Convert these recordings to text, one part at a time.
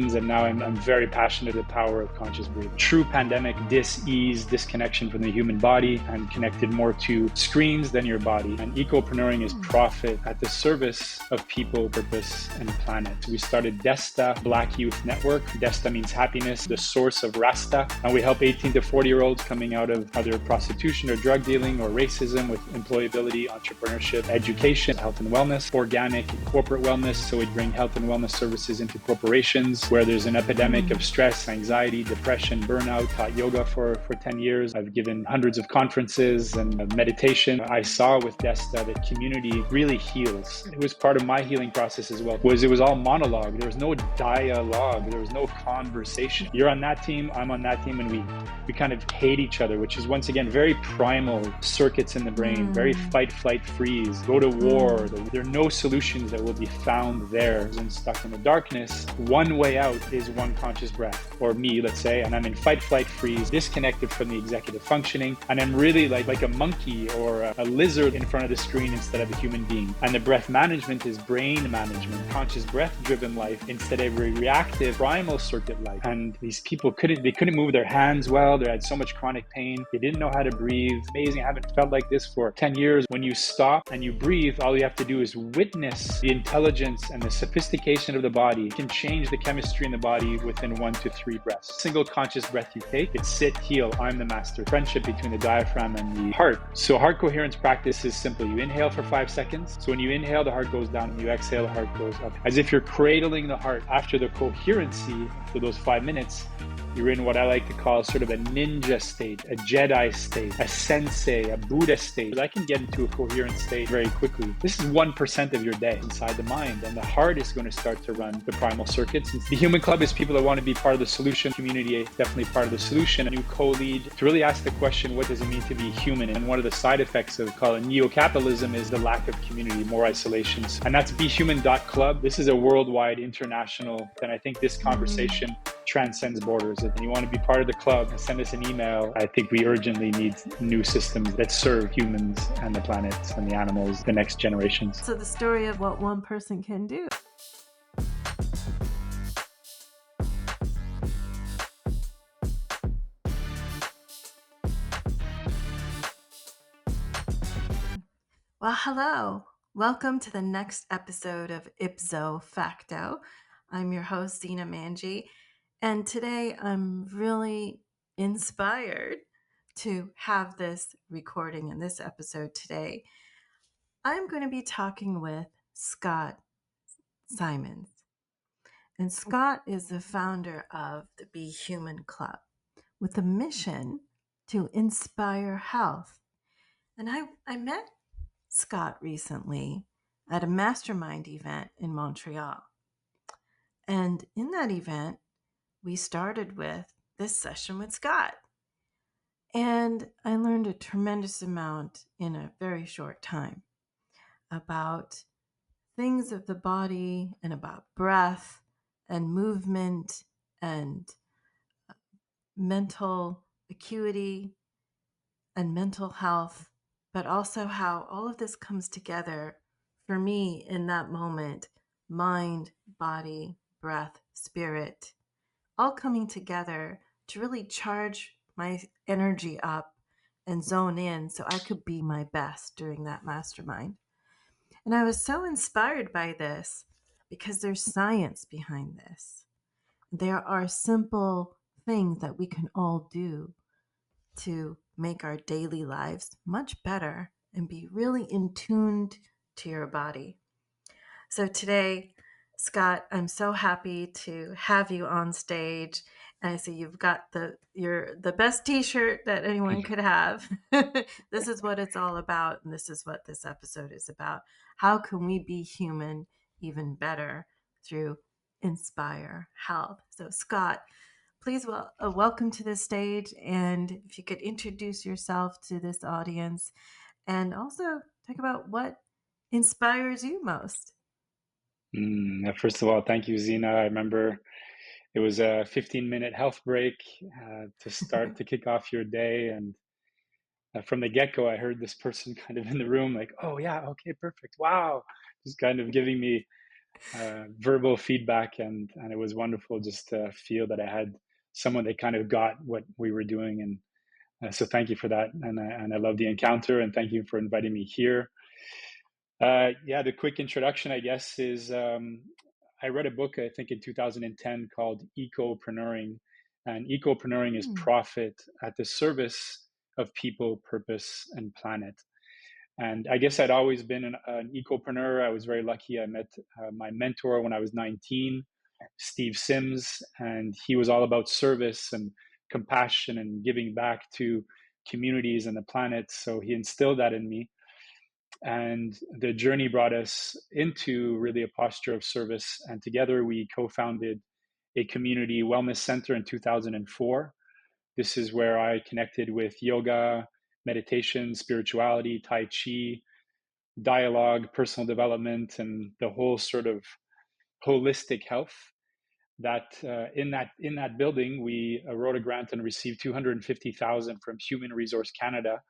And now I'm very passionate about the power of conscious breathing. True pandemic, dis-ease, disconnection from the human body and connected more to screens than your body. And ecopreneuring is profit at the service of people, purpose, and planet. We started Desta Black Youth Network. Desta means happiness, the source of Rasta. And we help 18 to 40-year-olds coming out of either prostitution or drug dealing or racism with employability, entrepreneurship, education, health and wellness, organic and corporate wellness. So we bring health and wellness services into corporations where there's an epidemic of stress, anxiety, depression, burnout. Taught yoga for 10 years. I've given hundreds of conferences and meditation. I saw with Desta that community really heals. It was part of my healing process as well. It was all monologue. There was no dialogue. There was no conversation. You're on that team, I'm on that team, and we kind of hate each other, which is once again very primal circuits in the brain, very fight, flight, freeze, go to war. There are no solutions that will be found there. And stuck in the darkness, one way out is one conscious breath, or me, let's say, and I'm in fight, flight, freeze, disconnected from the executive functioning, and I'm really like a monkey or a lizard in front of the screen instead of a human being. And the breath management is brain management, conscious breath-driven life instead of a reactive primal circuit life. And these people couldn't move their hands well. They had so much chronic pain. They didn't know how to breathe. It's amazing. I haven't felt like this for 10 years. When you stop and you breathe, all you have to do is witness the intelligence and the sophistication of the body. It can change the chemistry in the body within 1 to 3 breaths. Single conscious breath you take, it's sit, heal, I'm the master. Friendship between the diaphragm and the heart. So heart coherence practice is simple. You inhale for 5 seconds. So when you inhale, the heart goes down. When you exhale, the heart goes up. As if you're cradling the heart. After the coherency, for those 5 minutes, you're in what I like to call sort of a ninja state, a Jedi state, a sensei, a Buddha state. I can get into a coherent state very quickly. This is 1% of your day inside the mind, and the heart is going to start to run the primal circuits. The Human Club is people that want to be part of the solution. Community is definitely part of the solution. A new co-lead to really ask the question, what does it mean to be human? And one of the side effects of call it neo-capitalism is the lack of community, more isolations. And that's behuman.club. This is a worldwide, international, and I think this conversation transcends borders. And you want to be part of the club, send us an email. I think we urgently need new systems that serve humans and the planet and the animals, the next generations. So the story of what one person can do. Well, hello. Welcome to the next episode of IPZO-facto. I'm your host, Zina Manji, and today I'm really inspired to have this recording in this episode today. I'm going to be talking with Scott Simons. And Scott is the founder of the Be Human Club with a mission to inspire health. And I met Scott recently at a mastermind event in Montreal. And in that event, we started with this session with Scott. And I learned a tremendous amount in a very short time about things of the body and about breath and movement and mental acuity and mental health, but also how all of this comes together for me in that moment: mind, body, breath, spirit, all coming together to really charge my energy up and zone in so I could be my best during that mastermind. And I was so inspired by this because there's science behind this. There are simple things that we can all do to make our daily lives much better and be really in tuned to your body. So today, Scott, I'm so happy to have you on stage. And I see you've got the best t-shirt that anyone could have. This is what it's all about, and this is what this episode is about. How can we be human even better through Inspire Health? So Scott, please welcome to the stage, and if you could introduce yourself to this audience and also talk about what inspires you most. First of all, thank you, Zina. I remember it was a 15-minute health break to kick off your day. And from the get-go, I heard this person kind of in the room like, oh yeah, okay, perfect. Wow. Just kind of giving me verbal feedback, and it was wonderful just to feel that I had someone that kind of got what we were doing. And so thank you for that, and I love the encounter, and thank you for inviting me here. Yeah, the quick introduction, I guess, is I read a book, I think in 2010, called Ecopreneuring. And ecopreneuring is Hmm. profit at the service of people, purpose, and planet. And I guess I'd always been an ecopreneur. I was very lucky. I met my mentor when I was 19, Steve Sims, and he was all about service and compassion and giving back to communities and the planet. So he instilled that in me. And the journey brought us into really a posture of service. And together we co founded a community wellness center in 2004. This is where I connected with yoga, meditation, spirituality, Tai Chi, dialogue, personal development, and the whole sort of holistic health. That in that building, we wrote a grant and received 250,000 from Human Resource Canada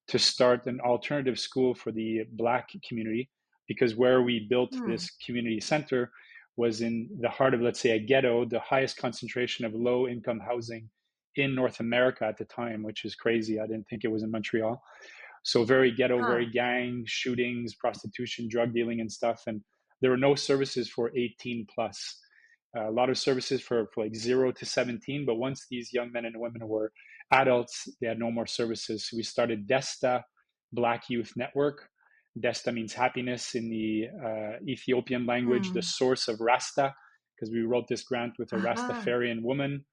to start an alternative school for the Black community, because where we built Hmm. this community center was in the heart of, let's say, a ghetto, the highest concentration of low income housing in North America at the time, which is crazy. I didn't think it was in Montreal. So very ghetto, Huh. very gang, shootings, prostitution, drug dealing, and stuff. And there were no services for 18 plus. A lot of services for like 0 to 17. But once these young men and women were adults, they had no more services. So we started Desta Black Youth Network. Desta means happiness in the Ethiopian language, the Hmm. source of Rasta, because we wrote this grant with a Aha. Rastafarian woman.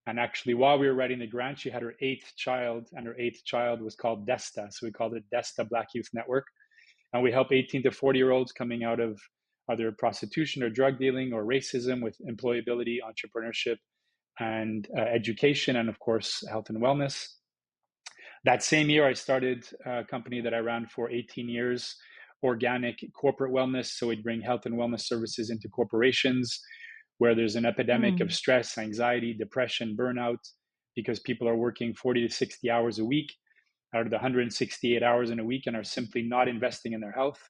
And actually, while we were writing the grant, she had her eighth child, and her eighth child was called Desta. So we called it Desta Black Youth Network. And we help 18 to 40-year-olds coming out of either prostitution or drug dealing or racism with employability, entrepreneurship, and education, and of course, health and wellness. That same year, I started a company that I ran for 18 years, organic corporate wellness. So we'd bring health and wellness services into corporations where there's an epidemic of Hmm. stress, anxiety, depression, burnout, because people are working 40 to 60 hours a week out of the 168 hours in a week and are simply not investing in their health.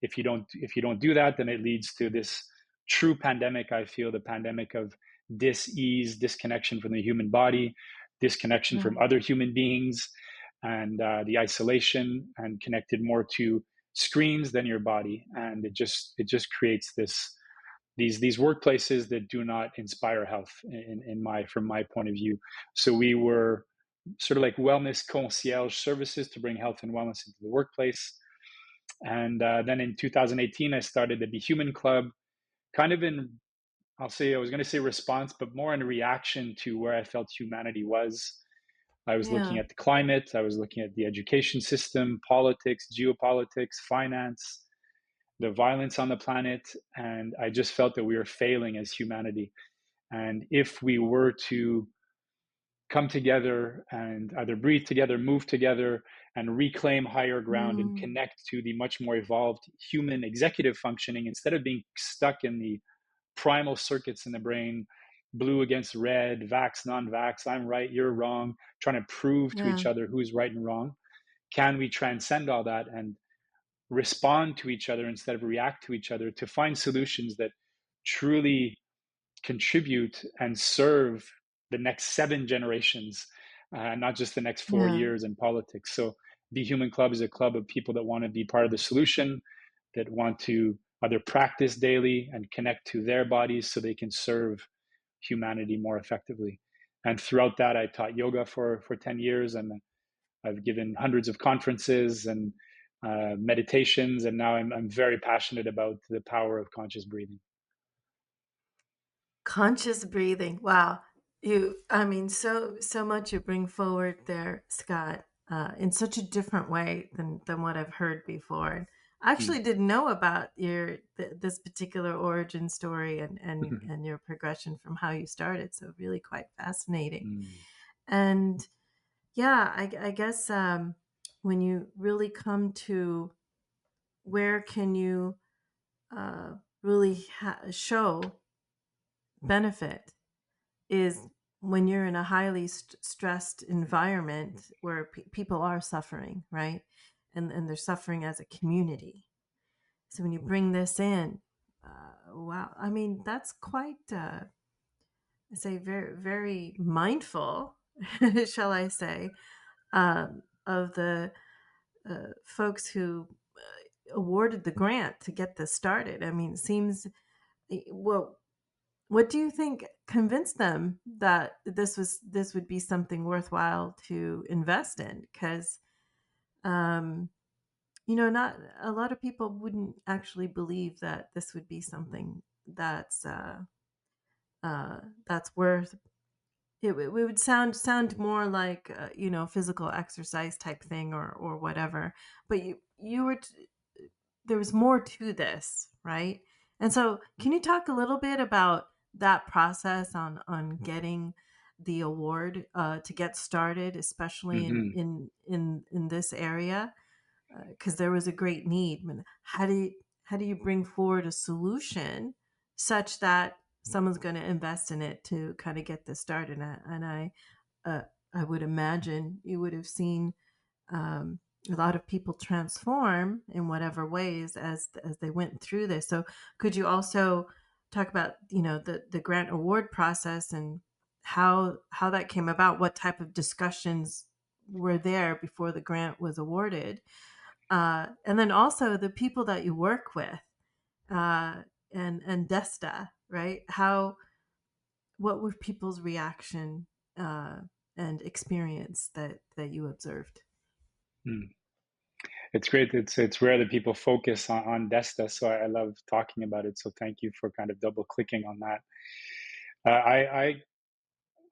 If you don't do that, then it leads to this true pandemic. I feel the pandemic of dis-ease, disconnection from the human body, disconnection from Yeah. other human beings, and the isolation, and connected more to screens than your body. And it just creates these workplaces that do not inspire health in my from my point of view. So we were sort of like wellness concierge services to bring health and wellness into the workplace. And then in 2018, I started the Be Human Club, kind of in, I was going to say response, but more in reaction to where I felt humanity was. I was looking Yeah. at the climate, I was looking at the education system, politics, geopolitics, finance, the violence on the planet, and I just felt that we were failing as humanity. And if we were to come together and either breathe together, move together, and reclaim higher ground and Hmm. connect to the much more evolved human executive functioning instead of being stuck in the primal circuits in the brain, blue against red, vax, non vax, I'm right, you're wrong, trying to prove to Yeah. each other who's right and wrong. Can we transcend all that and respond to each other instead of react to each other to find solutions that truly contribute and serve the next 7 generations, not just the next four Yeah. years in politics? So, Be Human Club is a club of people that want to be part of the solution, that want to either practice daily and connect to their bodies so they can serve humanity more effectively. And throughout that, I taught yoga for 10 years, and I've given hundreds of conferences and meditations, and now I'm very passionate about the power of conscious breathing. Conscious breathing. Wow. I mean, so much you bring forward there, Scott, in such a different way than what I've heard before. I actually Mm. didn't know about this particular origin story and your progression from how you started. So really quite fascinating. Mm. And yeah, I guess when you really come to where can you really show benefit is when you're in a highly stressed environment where people are suffering, right? And they're suffering as a community. So when you bring this in, Wow. I mean, that's quite, I say, very, very mindful, shall I say, of the folks who awarded the grant to get this started. I mean, it seems, well, what do you think convinced them that this would be something worthwhile to invest in? Because not a lot of people wouldn't actually believe that this would be something that's worth it would sound more like physical exercise type thing or whatever, but you were there was more to this, right? And so can you talk a little bit about that process on getting the award to get started, especially Hmm. in this area, because there was a great need. I mean, how do you bring forward a solution such that someone's going to invest in it to kind of get this started? Uh, I would imagine you would have seen um, a lot of people transform in whatever ways as they went through this. So, could you also talk about the grant award process and how that came about? What type of discussions were there before the grant was awarded? And then also the people that you work with, uh, and Desta, right? What were people's reaction uh, and experience that you observed? It's great. It's rare that people focus on Desta, so I love talking about it. So thank you for kind of double clicking on that.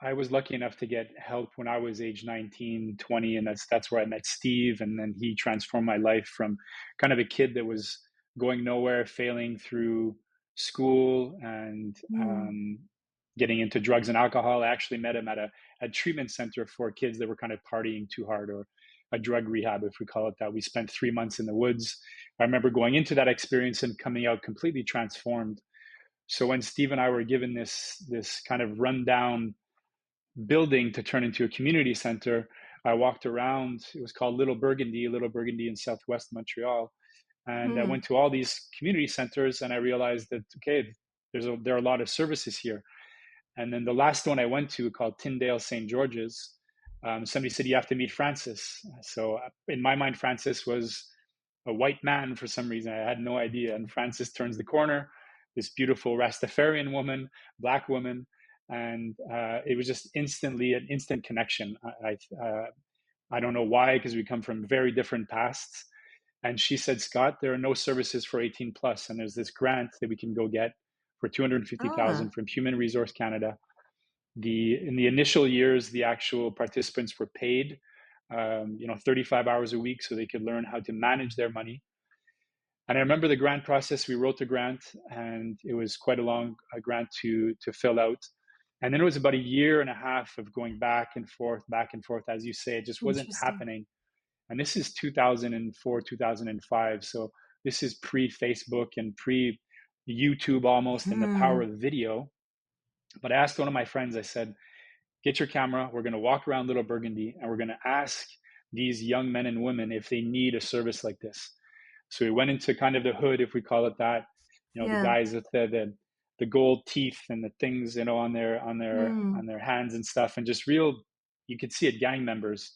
I was lucky enough to get help when I was age 19, 20, and that's where I met Steve, and then he transformed my life from kind of a kid that was going nowhere, failing through school, and Mm. getting into drugs and alcohol. I actually met him at a treatment center for kids that were kind of partying too hard, or a drug rehab, if we call it that. We spent 3 months in the woods. I remember going into that experience and coming out completely transformed. So when Steve and I were given this kind of rundown building to turn into a community center, I walked around. It was called Little Burgundy in Southwest Montreal. And I Mm. went to all these community centers, and I realized that, okay, there are a lot of services here. And then the last one I went to, called Tyndale St. George's, somebody said, you have to meet Francis. So in my mind, Francis was a white man for some reason. I had no idea. And Francis turns the corner, this beautiful Rastafarian woman, black woman. And it was just instantly an instant connection. I don't know why, because we come from very different pasts. And she said, Scott, there are no services for 18 plus, and there's this grant that we can go get for 250,000 Ah, from Human Resource Canada. In the initial years, the actual participants were paid, 35 hours a week, so they could learn how to manage their money. And I remember the grant process. We wrote the grant, and it was quite a long grant to fill out. And then it was about a year and a half of going back and forth, as you say. It just wasn't interesting. happening. And this is 2004, 2005. So this is pre Facebook and pre YouTube almost, and the power Hmm. of video. But I asked one of my friends, I said, get your camera. We're going to walk around Little Burgundy, and we're going to ask these young men and women if they need a service like this. So we went into kind of the hood, if we call it that. The Yeah. guys with the gold teeth and the things, on Hmm. their hands and stuff, and just real. You could see it, gang members,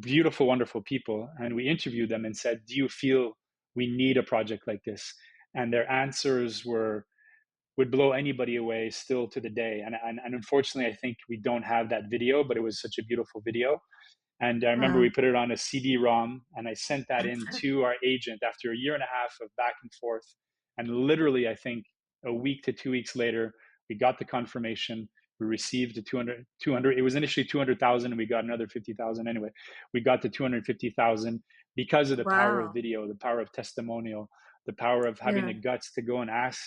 beautiful, wonderful people. And we interviewed them and said, "Do you feel we need a project like this?" And their answers would blow anybody away still to the day. And unfortunately, I think we don't have that video, but it was such a beautiful video. And I remember we Wow. put it on a CD-ROM, and I sent that in to our agent after a year and a half of back and forth. And literally, I think a week to 2 weeks later, we got the confirmation. We received the 200. It was initially 200,000, and we got another 50,000. Anyway, we got the 250,000 because of the power of Wow. video, the power of testimonial, the power of having Yeah. the guts to go and ask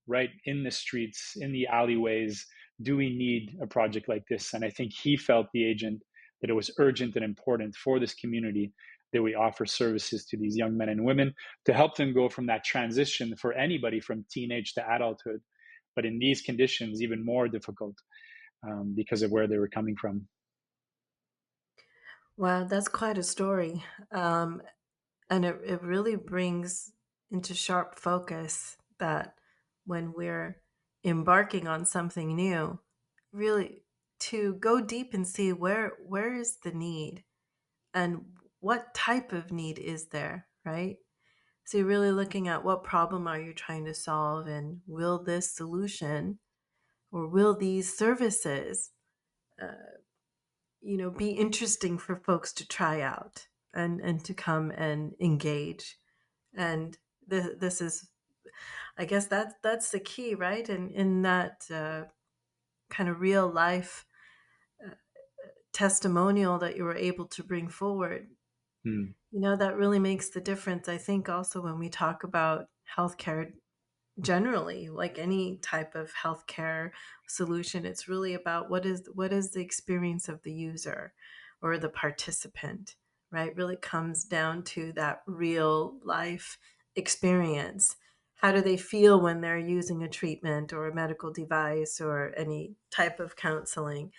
right in the streets, in the alleyways, do we need a project like this? And I think he felt, the agent, that it was urgent and important for this community that we offer services to these young men and women to help them go from that transition, for anybody from teenage to adulthood, but in these conditions, even more difficult, because of where they were coming from. Wow, that's quite a story. And it really brings into sharp focus that when we're embarking on something new, really to go deep and see where is the need and what type of need is there, right? So you're really looking at what problem are you trying to solve, and will this solution or will these services be interesting for folks to try out and to come and engage. And this is, I guess that's the key, right? And in that kind of real life testimonial that you were able to bring forward, Mm. that really makes the difference. I think also when we talk about healthcare generally, like any type of healthcare solution, it's really about what is the experience of the user or the participant, right? Really comes down to that real life experience. How do they feel when they're using a treatment or a medical device or any type of counseling?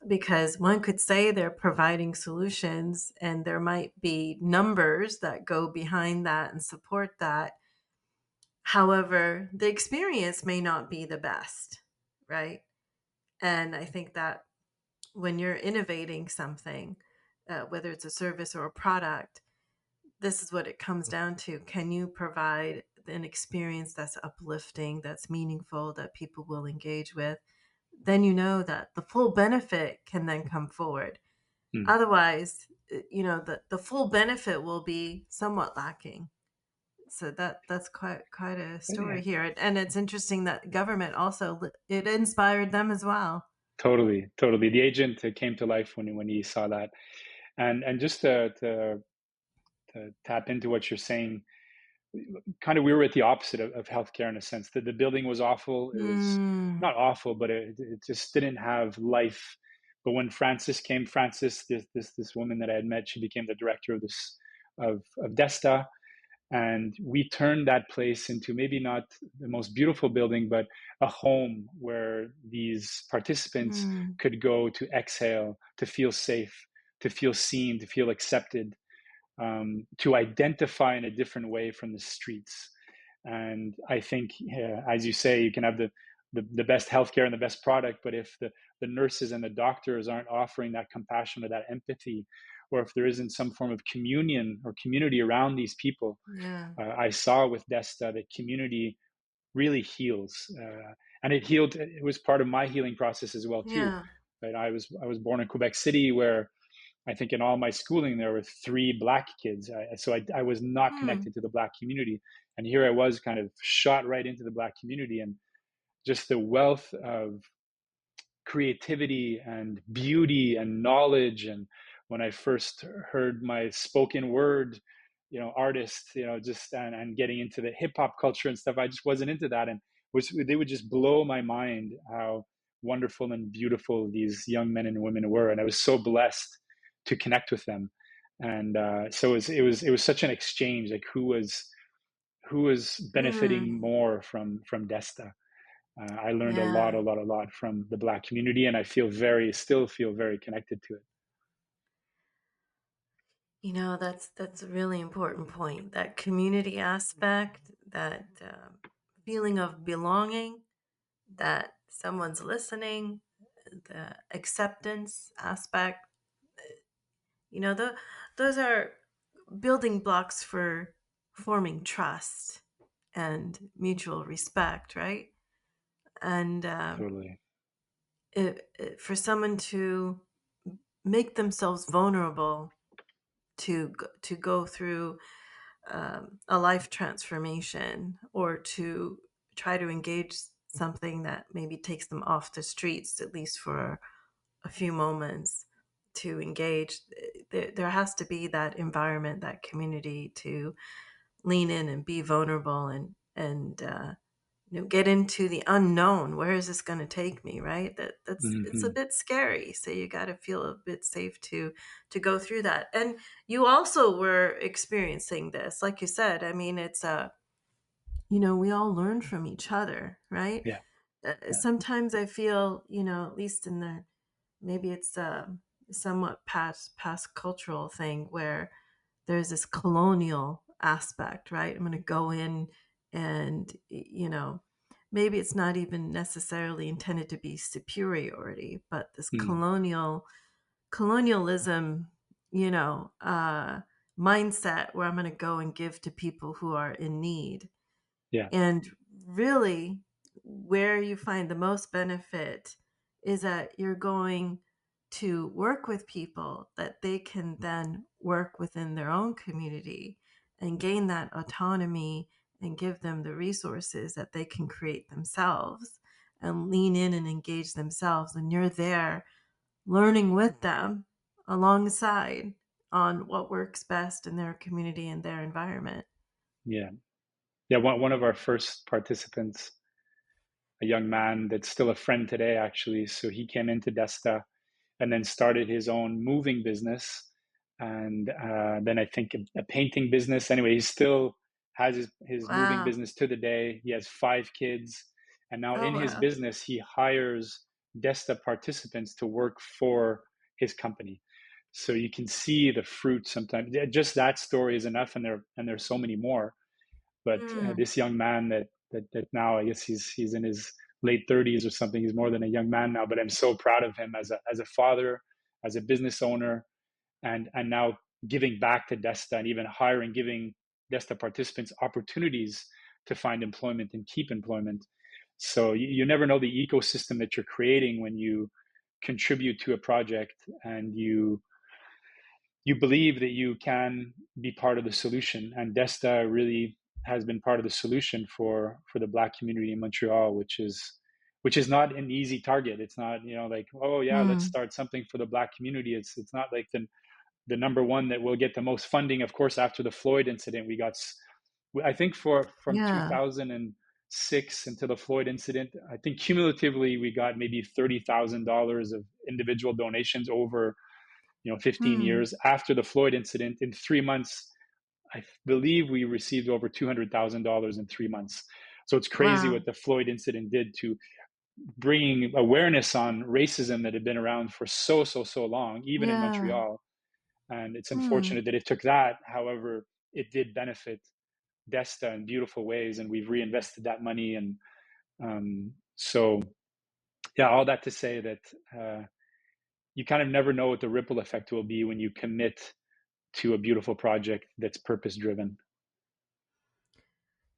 Because one could say they're providing solutions and there might be numbers that go behind that and support that. However, the experience may not be the best, right? And I think that when you're innovating something, whether it's a service or a product, this is what it comes down to. Can you provide an experience that's uplifting, that's meaningful, that people will engage with? Then you know that the full benefit can then come forward. Mm. Otherwise, the full benefit will be somewhat lacking. So that's quite a story Yeah, here, and it's interesting that government also it inspired them as well. totally, totally. The agent came to life when he saw that, and just to tap into what you're saying, kind of we were at the opposite of healthcare in a sense that the building was awful. It was Mm, not awful, but it just didn't have life. But when Frances came, Frances, this woman that I had met, she became the director of this of Desta, and we turned that place into maybe not the most beautiful building, but a home where these participants mm, could go to exhale, to feel safe, to feel seen, to feel accepted, to identify in a different way from the streets. And I think, as you say, you can have the best healthcare and the best product, but if the nurses and the doctors aren't offering that compassion or that empathy, or if there isn't some form of communion or community around these people, yeah, I saw with Desta that community really heals, and it healed. It was part of my healing process as well too. yeah. Right, I was born in Quebec City, where I think in all my schooling there were three black kids, so I was not Hmm. connected to the black community, and here I was kind of shot right into the black community, and just the wealth of creativity and beauty and knowledge. And when I first heard my spoken word, artists, just and getting into the hip hop culture and stuff, I just wasn't into that, and they would just blow my mind how wonderful and beautiful these young men and women were, and I was so blessed to connect with them. And so it was such an exchange, like who was benefiting Hmm. more from Desta. I learned a lot, Yeah. a lot, a lot from the Black community, and I still feel very connected to it. That's a really important point. That community aspect, that feeling of belonging, that someone's listening, the acceptance aspect. Those are building blocks for forming trust and mutual respect, right? And Totally. for someone to make themselves vulnerable to go through a life transformation, or to try to engage something that maybe takes them off the streets, at least for a few moments, to engage, there has to be that environment, that community to lean in and be vulnerable and get into the unknown. Where is this going to take me, right? That's it's a Hmm. bit scary, so you got to feel a bit safe to go through that. And you also were experiencing this, like you said. I mean, it's we all learn from each other, right? Yeah, yeah, Sometimes I feel, at least in the, maybe it's a somewhat past cultural thing, where there's this colonial aspect, right? I'm going to go in And, maybe it's not even necessarily intended to be superiority, but this Mm. colonialism, mindset where I'm going to go and give to people who are in need. Yeah. And really, where you find the most benefit is that you're going to work with people that they can then work within their own community and gain that autonomy and give them the resources that they can create themselves and lean in and engage themselves. And you're there learning with them alongside on what works best in their community and their environment. Yeah. Yeah. One of our first participants, a young man that's still a friend today, actually. So he came into Desta and then started his own moving business. And then I think a painting business. Anyway, he still has his moving Wow. business to the day. He has 5 kids. And now Oh, in his wow. business, he hires Desta participants to work for his company. So you can see the fruit sometimes. Just that story is enough, and there's so many more. But Mm, this young man that now I guess he's in his late 30s or something. He's more than a young man now, but I'm so proud of him as a father, as a business owner, and now giving back to Desta and even hiring, giving Desta participants opportunities to find employment and keep employment. So you never know the ecosystem that you're creating when you contribute to a project and you believe that you can be part of the solution. And Desta really has been part of the solution for the Black community in Montreal, which is not an easy target. It's not, like, oh yeah, let's mm, start something for the Black community. It's not like the number one that will get the most funding. Of course, after the Floyd incident, we got, I think, from yeah. 2006 until the Floyd incident, I think cumulatively we got maybe $30,000 of individual donations over 15 Hmm. years. After the Floyd incident, in 3 months, I believe we received over $200,000 in 3 months. So it's crazy Wow. what the Floyd incident did to bringing awareness on racism that had been around for so long, even in Yeah. Montreal. And it's Hmm. unfortunate that it took that. However, it did benefit Desta in beautiful ways, and we've reinvested that money. And so, yeah, all that to say that you kind of never know what the ripple effect will be when you commit to a beautiful project that's purpose driven.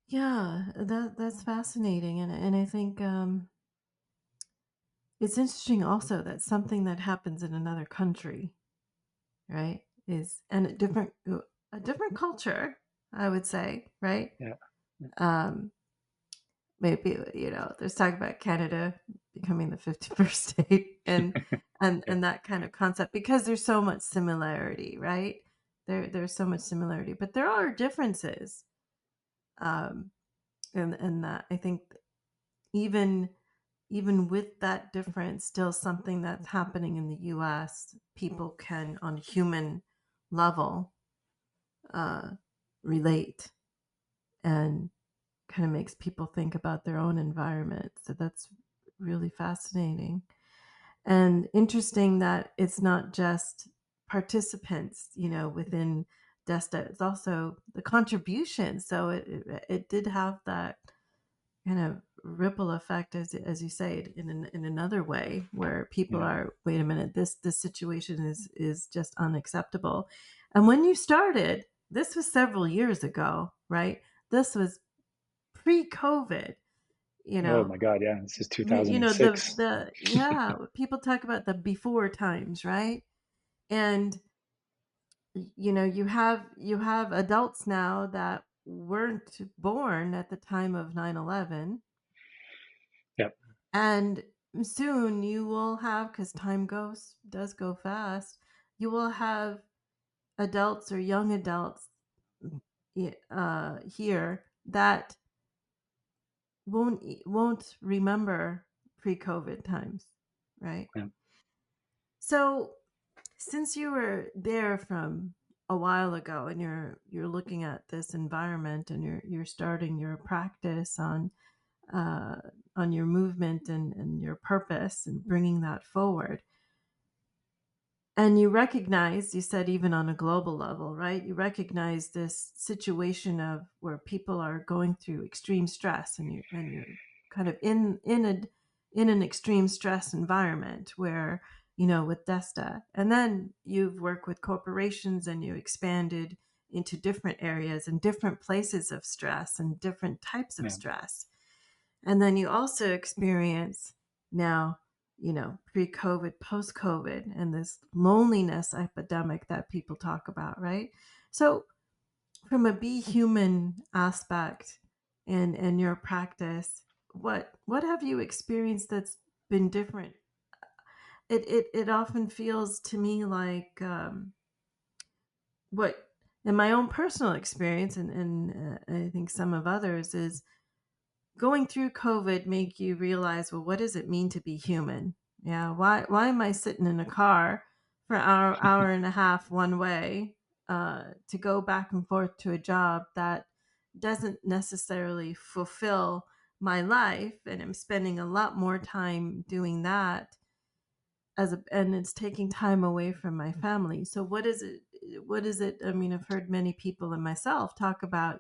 Yeah, that's fascinating, and I think it's interesting also that something that happens in another country, right, is and a different culture, I would say, right? Yeah, Um, maybe there's talk about Canada becoming the 51st state, and and yeah, and that kind of concept because there's so much similarity, right? There's so much similarity, but there are differences. Um, and that I think even even with that difference, still something that's happening in the US, people can, on a human level, uh, relate and kind of makes people think about their own environment. So that's really fascinating and interesting that it's not just participants, within Desta, it's also the contribution. So it did have that kind of ripple effect as you say in another way where people yeah. are, wait a minute, this situation is just unacceptable. And when you started, this was several years ago, right? This was pre-COVID, you Oh know. my God, yeah. This is The 2006. yeah, people talk about the before times, right? And you have adults now that weren't born at the time of 9/11. Yeah, And soon you will have, because time does go fast, you will have adults or young adults here that won't remember pre-COVID times, right? yeah. So since you were there from a while ago and you're looking at this environment and you're starting your practice uh, on your movement and your purpose and bringing that forward. And you recognize, you said even on a global level, right? You recognize this situation of where people are going through extreme stress, and you're kind of in an extreme stress environment where, with Desta. And then you've worked with corporations and you expanded into different areas and different places of stress and different types of Yeah. stress. And then you also experience now, pre COVID, post COVID, and this loneliness epidemic that people talk about, right? So, from a be human aspect and your practice, what have you experienced that's been different? It often feels to me like what in my own personal experience, and I think some of others, is going through COVID make you realize, well, what does it mean to be human? Yeah, why am I sitting in a car for an hour and a half one way to go back and forth to a job that doesn't necessarily fulfill my life, and I'm spending a lot more time doing that and it's taking time away from my family. So what is it, I mean, I've heard many people and myself talk about,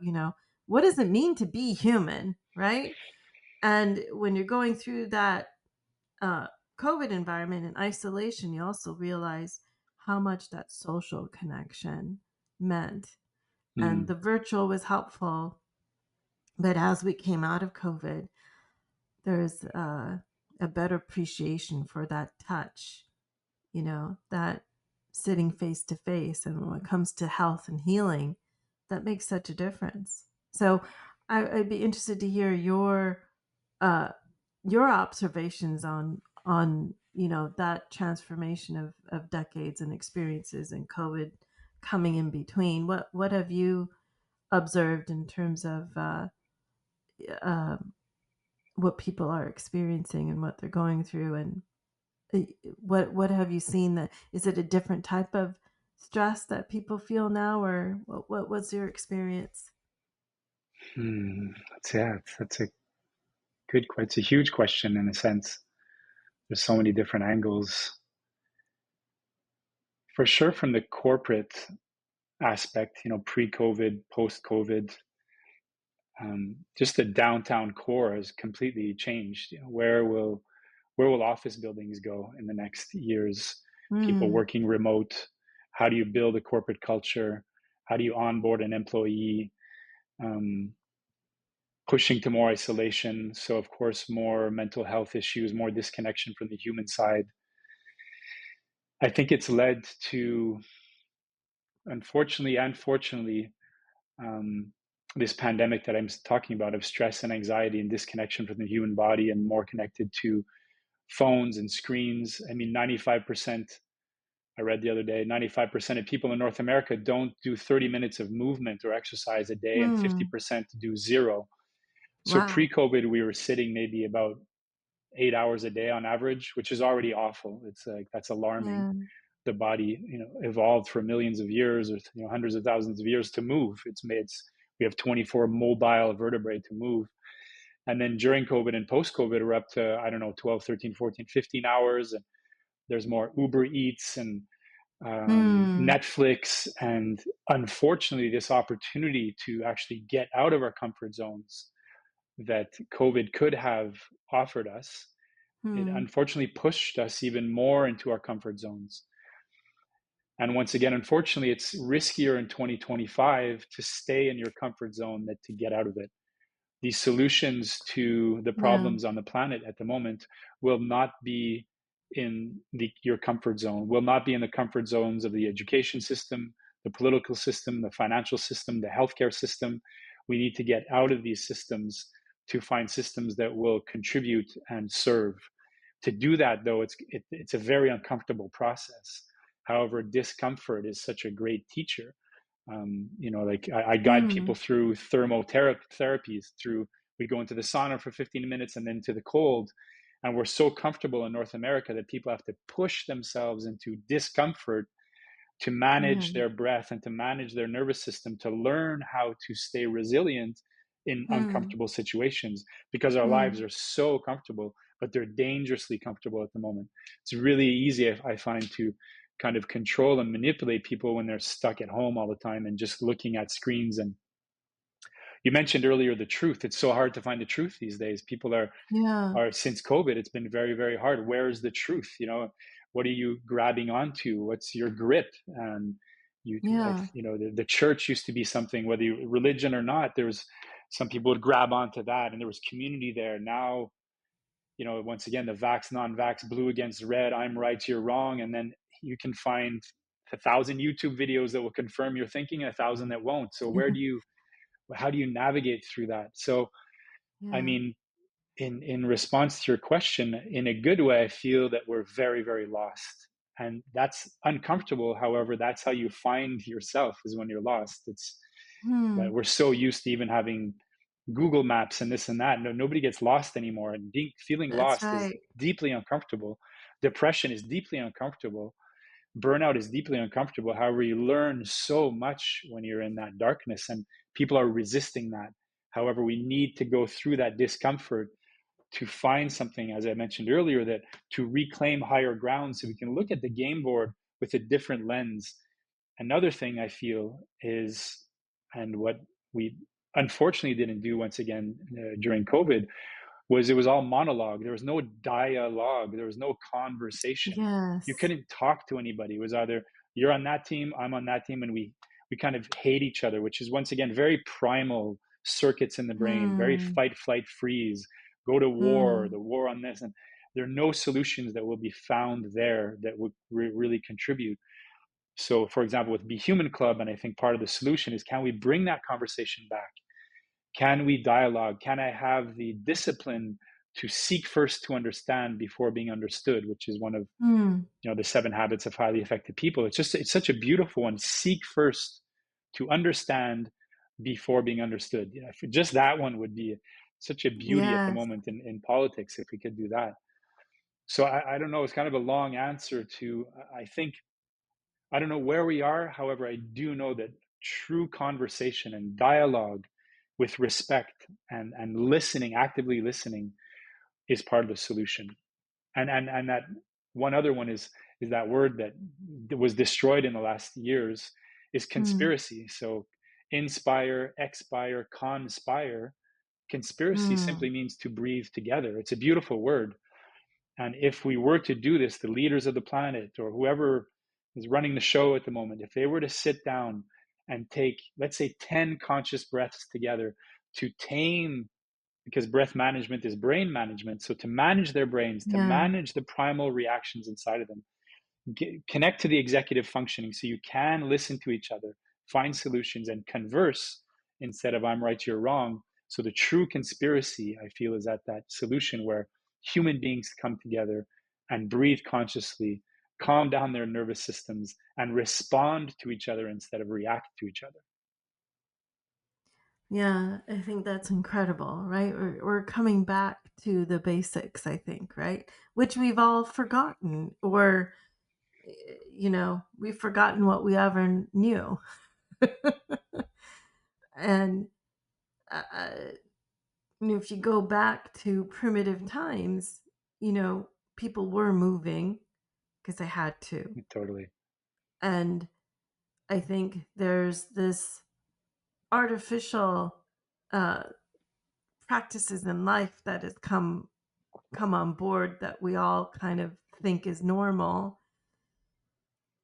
what does it mean to be human, right? And when you're going through that uh, COVID environment and isolation, you also realize how much that social connection meant. And Mm. the virtual was helpful. But as we came out of COVID, there's a better appreciation for that touch, that sitting face to face. And when it comes to health and healing, that makes such a difference. So I'd be interested to hear uh, your observations on that transformation of decades and experiences and COVID coming in between. What have you observed in terms of uh, what people are experiencing and what they're going through, and what have you seen? That is it a different type of stress that people feel now, or what's your experience? That's a good, it's a huge question in a sense. There's so many different angles. For sure, from the corporate aspect, pre-COVID, post-COVID, just the downtown core has completely changed. Where will office buildings go in the next years? People Mm, working remote. How do you build a corporate culture? How do you onboard an employee? Um, Pushing to more isolation. So, of course, more mental health issues, more disconnection from the human side. I think it's led to, unfortunately and fortunately, um, this pandemic that I'm talking about of stress and anxiety and disconnection from the human body and more connected to phones and screens. I mean, 95%, I read the other day, 95% of people in North America don't do 30 minutes of movement or exercise a day, and mm, 50% do zero. So wow. pre-COVID, we were sitting maybe about 8 hours a day on average, which is already awful. It's like, that's alarming. Yeah. The body, evolved for millions of years, or hundreds of thousands of years to move. We have 24 mobile vertebrae to move. And then during COVID and post COVID, we're up to, I don't know, 12, 13, 14, 15 hours. And there's more Uber Eats and Mm, Netflix. And unfortunately, this opportunity to actually get out of our comfort zones that COVID could have offered us, it mm, unfortunately pushed us even more into our comfort zones. And once again, unfortunately, it's riskier in 2025 to stay in your comfort zone than to get out of it. These solutions to the yeah. problems on the planet at the moment will not be in your comfort zone, will not be in the comfort zones of the education system, the political system, the financial system, the healthcare system. We need to get out of these systems to find systems that will contribute and serve. To do that, though, it's a very uncomfortable process. However, discomfort is such a great teacher. Like I guide people Mm, through thermotherapies. We go into the sauna for 15 minutes and then to the cold, and we're so comfortable in North America that people have to push themselves into discomfort to yeah. manage their breath and to manage their nervous system, to learn how to stay resilient in Mm, uncomfortable situations, because our lives mm, are so comfortable, but they're dangerously comfortable at the moment. It's really easy, I find, to kind of control and manipulate people when they're stuck at home all the time and just looking at screens. And you mentioned earlier the truth. It's so hard to find the truth these days. People Yeah. are since COVID, it's been very, very hard. Where is the truth? What are you grabbing onto? What's your grip? And Yeah. the church used to be something, whether you religion or not. There was some people would grab onto that, and there was community there. Now, once again, the vax, non-vax, blue against red, I'm right, you're wrong, and then you can find 1,000 YouTube videos that will confirm your thinking and 1,000 that won't. So how do you navigate through that? So, I Yeah. mean, in response to your question, in a good way, I feel that we're very, very lost. And that's uncomfortable. However, that's how you find yourself, is when you're lost. It's that Hmm. we're so used to even having Google Maps and this and that. No, nobody gets lost anymore. And feeling That's lost is right. deeply uncomfortable. Depression is deeply uncomfortable. Burnout is deeply uncomfortable. However, you learn so much when you're in that darkness, and people are resisting that. However, we need to go through that discomfort to find something, as I mentioned earlier, that to reclaim higher ground so we can look at the game board with a different lens. Another thing I feel is, and what we unfortunately didn't do once again during COVID, was it was all monologue. There was no dialogue. There was no conversation. You Yes. couldn't talk to anybody. It was either you're on that team, I'm on that team, and we kind of hate each other, which is once again very primal circuits in the brain, very Hmm. fight, flight, freeze, go to war, Hmm. the war on this, and there are no solutions that will be found there that would really contribute. So, for example, with Be Human Club, and I think part of the solution is, can we bring that conversation back? Can we dialogue? Can I have the discipline to seek first to understand before being understood, which is one of Hmm. the 7 habits of highly effective people. It's such a beautiful one. Seek first to understand before being understood. Just that one would be such a beauty at the Yes. moment in politics if we could do that. So I don't know. It's kind of a long answer to, I think, I don't know where we are. However, I do know that true conversation and dialogue with respect and listening, actively listening, is part of the solution. And that one other one is that word that was destroyed in the last years is Hmm. conspiracy. So inspire, expire, conspire. Conspiracy Hmm. simply means to breathe together. It's a beautiful word. And if we were to do this, the leaders of the planet or whoever is running the show at the moment, if they were to sit down and take, let's say, 10 conscious breaths together to tame, because breath management is brain management. So to manage their brains, to Yeah. manage the primal reactions inside of them, connect to the executive functioning so you can listen to each other, find solutions, and converse instead of I'm right, you're wrong. So the true conspiracy, I feel, is at that solution where human beings come together and breathe consciously, calm down their nervous systems, and respond to each other instead of react to each other. Yeah, I think that's incredible, right? We're coming back to the basics, I think, right? Which we've all forgotten, or, we've forgotten what we ever knew. And uh, if you go back to primitive times, you know, people were moving because they had to. Totally. And I think there's this artificial uh, practices in life that has come on board that we all kind of think is normal,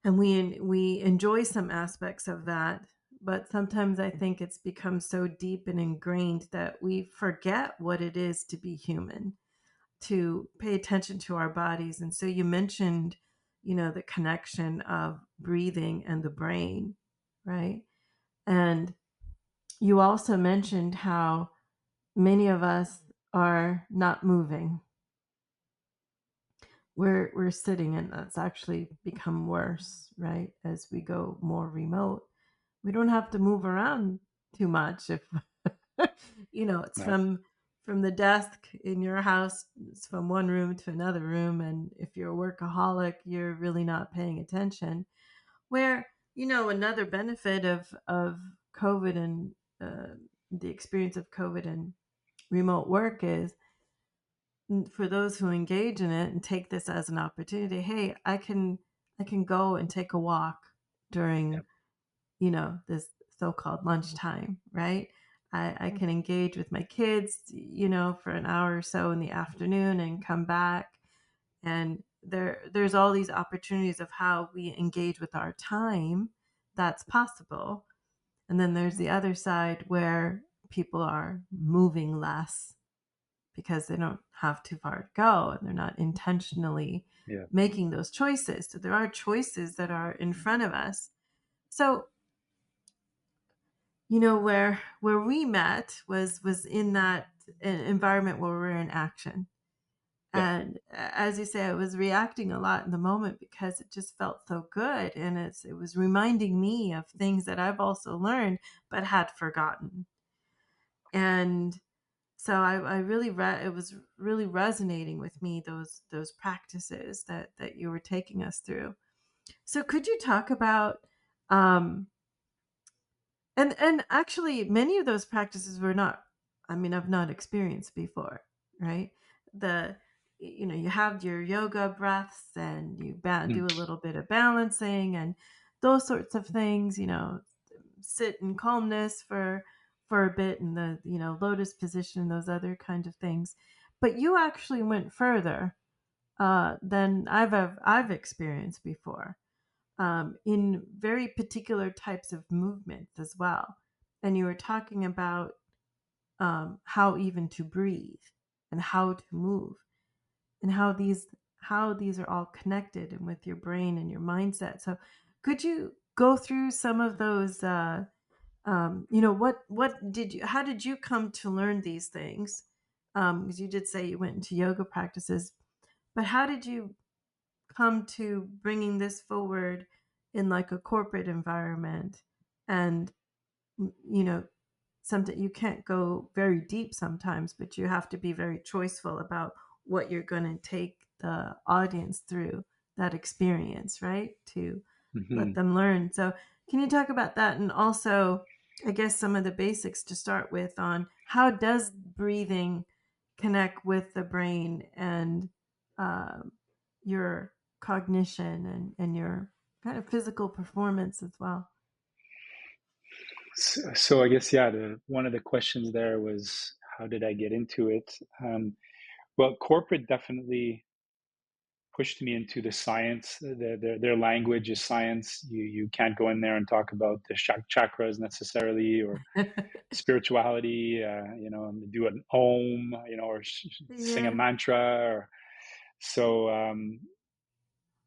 and we enjoy some aspects of that, but sometimes I think it's become so deep and ingrained that we forget what it is to be human, to pay attention to our bodies. And so you mentioned, the connection of breathing and the brain, right? And you also mentioned how many of us are not moving. We're sitting, and that's actually become worse, right? As we go more remote, we don't have to move around too much. If it's No, from the desk in your house, it's from one room to another room, and if you're a workaholic, you're really not paying attention. Where, another benefit of COVID and the experience of COVID and remote work is, for those who engage in it and take this as an opportunity, hey, I can I can go and take a walk during, Yep. this so-called lunchtime, right? I can engage with my kids, for an hour or so in the afternoon and come back. And there's all these opportunities of how we engage with our time that's possible. And then there's the other side where people are moving less because they don't have too far to go and they're not intentionally Yeah. making those choices. So there are choices that are in front of us. So, where we met was in that environment where we're in action. Yeah. And as you say, I was reacting a lot in the moment because it just felt so good. And it was reminding me of things that I've also learned but had forgotten. And so I really it was really resonating with me, those practices that you were taking us through. So could you talk about um and actually many of those practices were not, I mean, I've not experienced before, right? The you have your yoga breaths and you Mm. do a little bit of balancing and those sorts of things, sit in calmness for a bit in the lotus position, those other kind of things. But you actually went further than I've experienced before, in very particular types of movements as well. And you were talking about how even to breathe and how to move and how these are all connected and with your brain and your mindset. So could you go through some of those what did you how did you come to learn these things, because you did say you went into yoga practices, but how did you come to bringing this forward in like a corporate environment? And you know something, you can't go very deep sometimes, but you have to be very choiceful about what you're going to take the audience through that experience, right? To let Hmm. them learn. So, can you talk about that? And also, I guess some of the basics to start with on how does breathing connect with the brain and um, your cognition and your kind of physical performance as well. So I guess, yeah, one of the questions there was, how did I get into it? Well, corporate definitely pushed me into the science. Their language is science. You can't go in there and talk about the chakras necessarily, or spirituality. Do an om, or sing a Yeah. mantra. So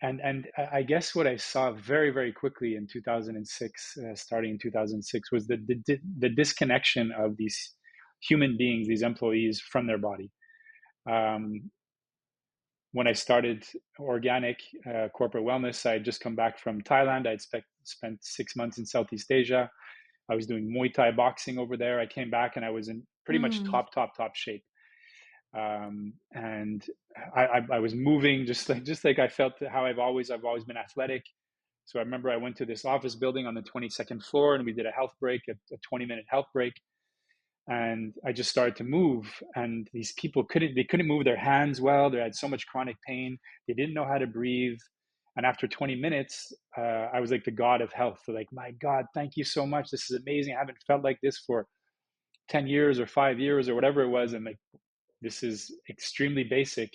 and I guess what I saw very, very quickly in 2006, starting in 2006, was the disconnection of these human beings, these employees, from their body. Um, when I started organic corporate wellness, I had just come back from Thailand. I'd spent 6 months in Southeast Asia. I was doing Muay Thai boxing over there. I came back and I was in pretty much Mm. top shape. And I was moving just like I felt how I've always been athletic. So I remember I went to this office building on the 22nd floor and we did a health break, a 20-minute health break. And I just started to move, and these people couldn't move their hands well. They had so much chronic pain. They didn't know how to breathe. And after 20 minutes, I was like the god of health. They're like, my God, thank you so much. This is amazing. I haven't felt like this for 10 years or 5 years or whatever it was. And like, this is extremely basic.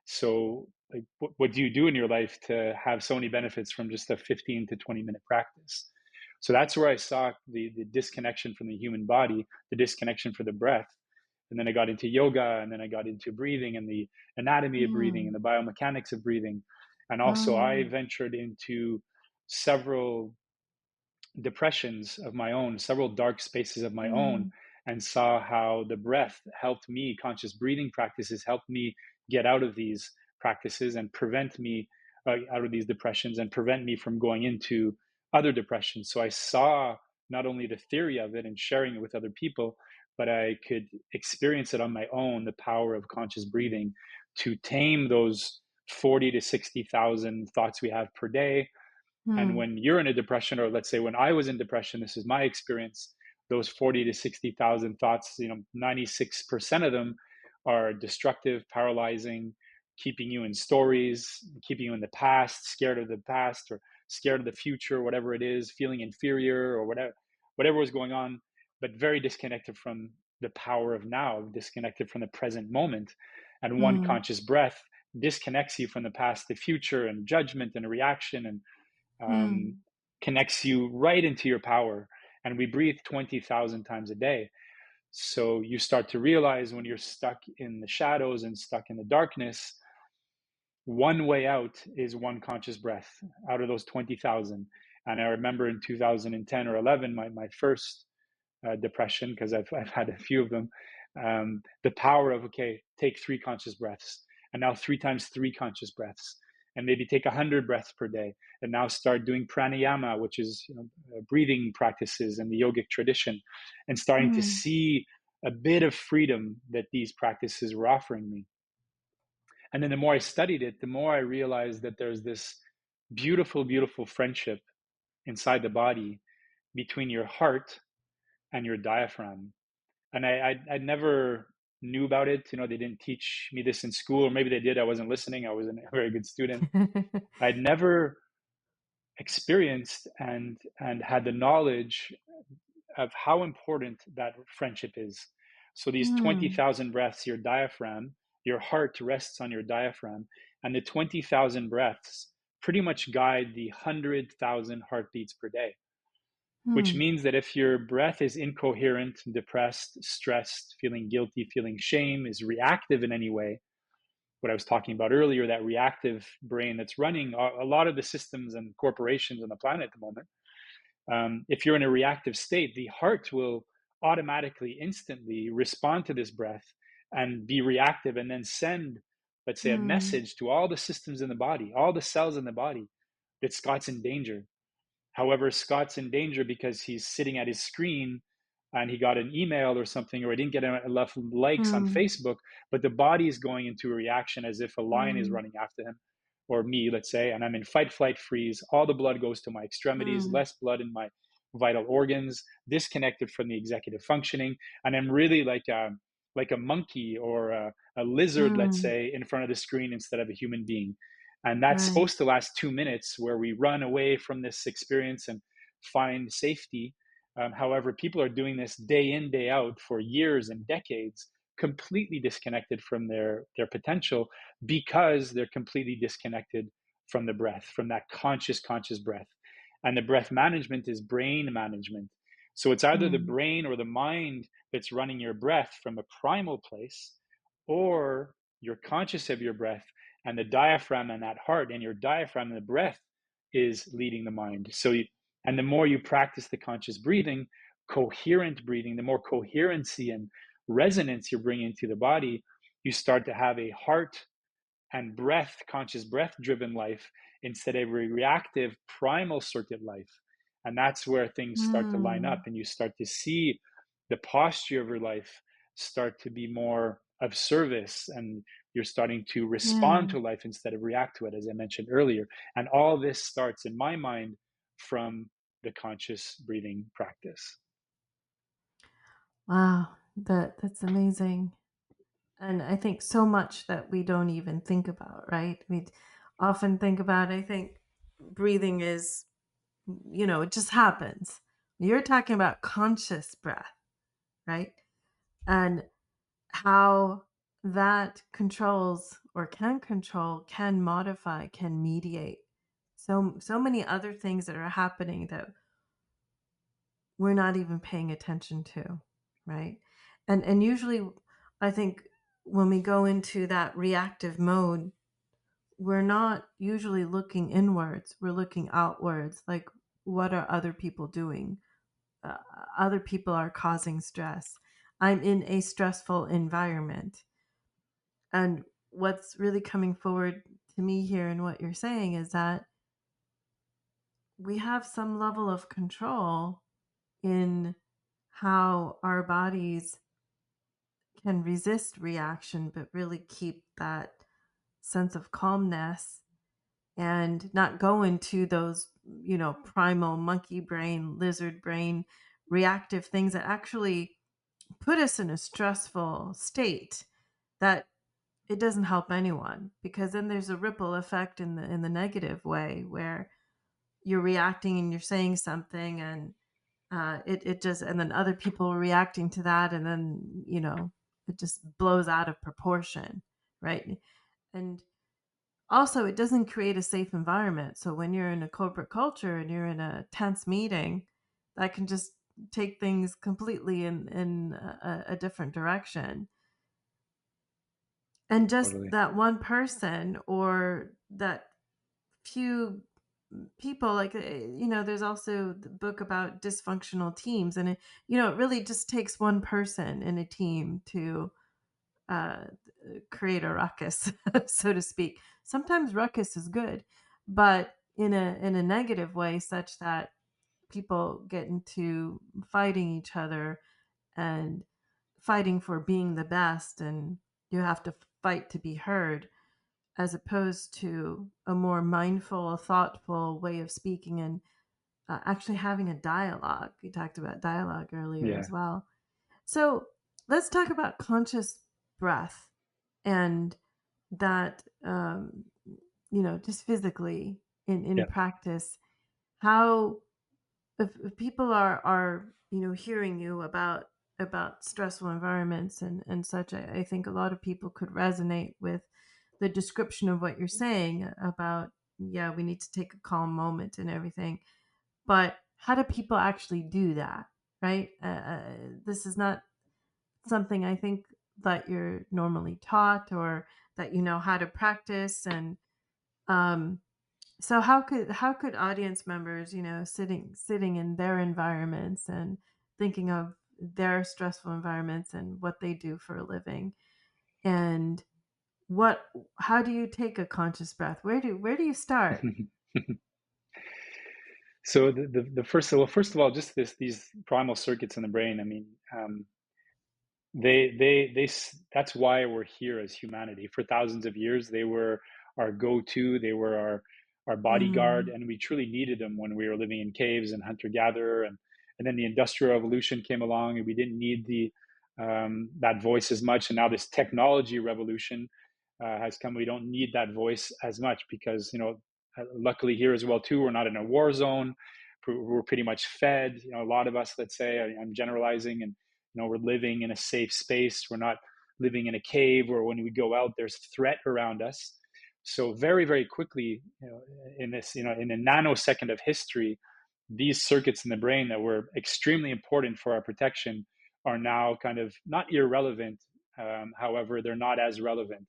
So like, what do you do in your life to have so many benefits from just a 15 to 20-minute practice? So that's where I saw the disconnection from the human body, the disconnection for the breath. And then I got into yoga, and then I got into breathing and the anatomy of breathing and Mm. the biomechanics of breathing. And also I Mm. ventured into several depressions of my own, several dark spaces of my own, Mm. and saw how the breath helped me, conscious breathing practices helped me get out of these practices and prevent me out of these depressions and prevent me from going into other depressions. So I saw not only the theory of it and sharing it with other people, but I could experience it on my own, the power of conscious breathing to tame those 40 to 60,000 thoughts we have per day. And Mm. when you're in a depression, or let's say when I was in depression, this is my experience, those 40 to 60,000 thoughts, 96% of them are destructive, paralyzing, keeping you in stories, keeping you in the past, scared of the past or scared of the future, whatever it is, feeling inferior or whatever was going on, but very disconnected from the power of now, disconnected from the present moment. And one Mm. conscious breath disconnects you from the past, the future, and judgment and reaction, and um, Mm. connects you right into your power. And we breathe 20,000 times a day. So you start to realize when you're stuck in the shadows and stuck in the darkness, one way out is one conscious breath out of those 20,000. And I remember in 2010 or 11, my first depression, because I've had a few of them, the power of, okay, take 3 conscious breaths, and now 3 times 3 conscious breaths, and maybe take 100 breaths per day, and now start doing pranayama, which is breathing practices in the yogic tradition, and starting to Mm. see a bit of freedom that these practices were offering me. And then the more I studied it, the more I realized that there's this beautiful, beautiful friendship inside the body between your heart and your diaphragm. And I never knew about it. They didn't teach me this in school, or maybe they did. I wasn't listening. I wasn't a very good student. I'd never experienced and had the knowledge of how important that friendship is. So these Mm. 20,000 breaths, your heart rests on your diaphragm, and the 20,000 breaths pretty much guide the 100,000 heartbeats per day, which Mm. means that if your breath is incoherent, depressed, stressed, feeling guilty, feeling shame, is reactive in any way, what I was talking about earlier, that reactive brain that's running a lot of the systems and corporations on the planet at the moment, if you're in a reactive state, the heart will automatically, instantly respond to this breath and be reactive, and then send, let's say, a Mm. message to all the systems in the body, all the cells in the body, that Scott's in danger. However, Scott's in danger because he's sitting at his screen and he got an email or something, or he didn't get enough likes on Mm. Facebook, but the body is going into a reaction as if a lion is Mm. running after him, or me, let's say, and I'm in fight, flight, freeze. All the blood goes to my extremities, Mm. less blood in my vital organs, disconnected from the executive functioning, and I'm really like a monkey or a lizard, let's Mm. say, in front of the screen instead of a human being. And that's Right. supposed to last 2 minutes where we run away from this experience and find safety. However, people are doing this day in, day out for years and decades, completely disconnected from their potential, because they're completely disconnected from the breath, from that conscious breath. And the breath management is brain management. So it's either the Mm. brain or the mind that's running your breath from a primal place, or you're conscious of your breath, and the diaphragm and that heart and your diaphragm and the breath is leading the mind. And the more you practice the conscious breathing, coherent breathing, the more coherency and resonance you're bringing to the body, you start to have a heart and breath, conscious breath driven life, instead of a reactive primal circuit life. And that's where things start to line up, Mm. and you start to see the posture of your life start to be more of service, and you're starting to respond Yeah. to life instead of react to it, as I mentioned earlier. And all this starts, in my mind, from the conscious breathing practice. Wow. That's amazing. And I think so much that we don't even think about, right? We often think about, I think breathing is, it just happens. You're talking about conscious breath, right? And how that controls or can control, can modify, can mediate so many other things that are happening that we're not even paying attention to, right? And usually I think when we go into that reactive mode, we're not usually looking inwards, we're looking outwards, like what are other people doing? uh, Other people are causing stress. I'm in a stressful environment. And what's really coming forward to me here in what you're saying is that we have some level of control in how our bodies can resist reaction, but really keep that sense of calmness and not go into those, primal monkey brain, lizard brain, reactive things that actually put us in a stressful state that it doesn't help anyone, because then there's a ripple effect in the negative way, where you're reacting and you're saying something, and it just, and then other people are reacting to that, and then it just blows out of proportion, right? And also, it doesn't create a safe environment. So when you're in a corporate culture and you're in a tense meeting, that can just take things completely in a different direction. And just Totally. that one person, or that few people, like there's also the book about dysfunctional teams, and it really just takes one person in a team to uh, create a ruckus, so to speak. Sometimes ruckus is good, but in a negative way, such that people get into fighting each other and fighting for being the best, and you have to fight to be heard, as opposed to a more mindful, thoughtful way of speaking, and actually having a dialogue. We talked about dialogue earlier Yeah. as well. So let's talk about conscious breath, and that, just physically in Yeah. practice, how, if people are hearing you about stressful environments and such, I think a lot of people could resonate with the description of what you're saying about, yeah, we need to take a calm moment and everything. But how do people actually do that, right? This is not something, I think, that you're normally taught, or that you know how to practice. And um, so how could audience members, sitting in their environments and thinking of their stressful environments and what they do for a living, and what how do you take a conscious breath? Where do you start? So the first, well, first of all, just these primal circuits in the brain. I mean, they that's why we're here as humanity. For thousands of years they were our go-to, they were our bodyguard, Mm, and we truly needed them when we were living in caves and hunter-gatherer, and then the industrial revolution came along and we didn't need the that voice as much, and now this technology revolution has come. We don't need that voice as much because luckily here as well too, we're not in a war zone. We're pretty much fed, a lot of us, let's say, I'm generalizing, and we're living in a safe space. We're not living in a cave where when we go out there's threat around us. So very, very quickly, in this, in a nanosecond of history, these circuits in the brain that were extremely important for our protection are now kind of not irrelevant. However, they're not as relevant.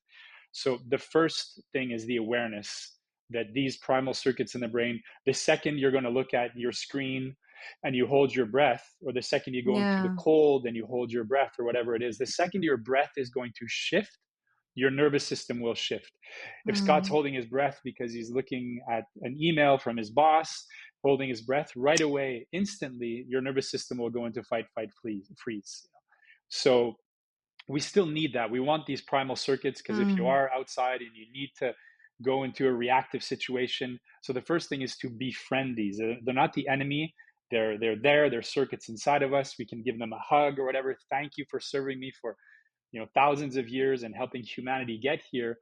So the first thing is the awareness that these primal circuits in the brain, the second you're going to look at your screen and you hold your breath, or the second you go into the yeah. cold and you hold your breath, or whatever it is, the second your breath is going to shift, your nervous system will shift. If Scott's Mm, holding his breath because he's looking at an email from his boss, holding his breath, right away, instantly, your nervous system will go into fight, fight, freeze. So we still need that. We want these primal circuits because if you mm, are outside and you need to go into a reactive situation, so the first thing is to befriend these. They're not the enemy. They're there. They're circuits inside of us. We can give them a hug or whatever. Thank you for serving me for thousands of years and helping humanity get here.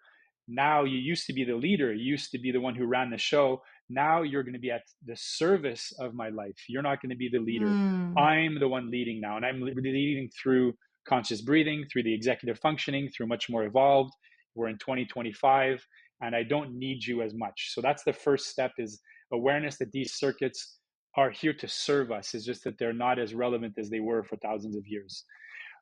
Now you used to be the leader, you used to be the one who ran the show. Now you're going to be at the service of my life. You're not going to be the leader. mm, I'm the one leading now, and I'm leading through conscious breathing, through the executive functioning, through much more evolved. We're in 2025, and I don't need you as much. So that's the first step, is awareness that these circuits are here to serve us. It's just that they're not as relevant as they were for thousands of years.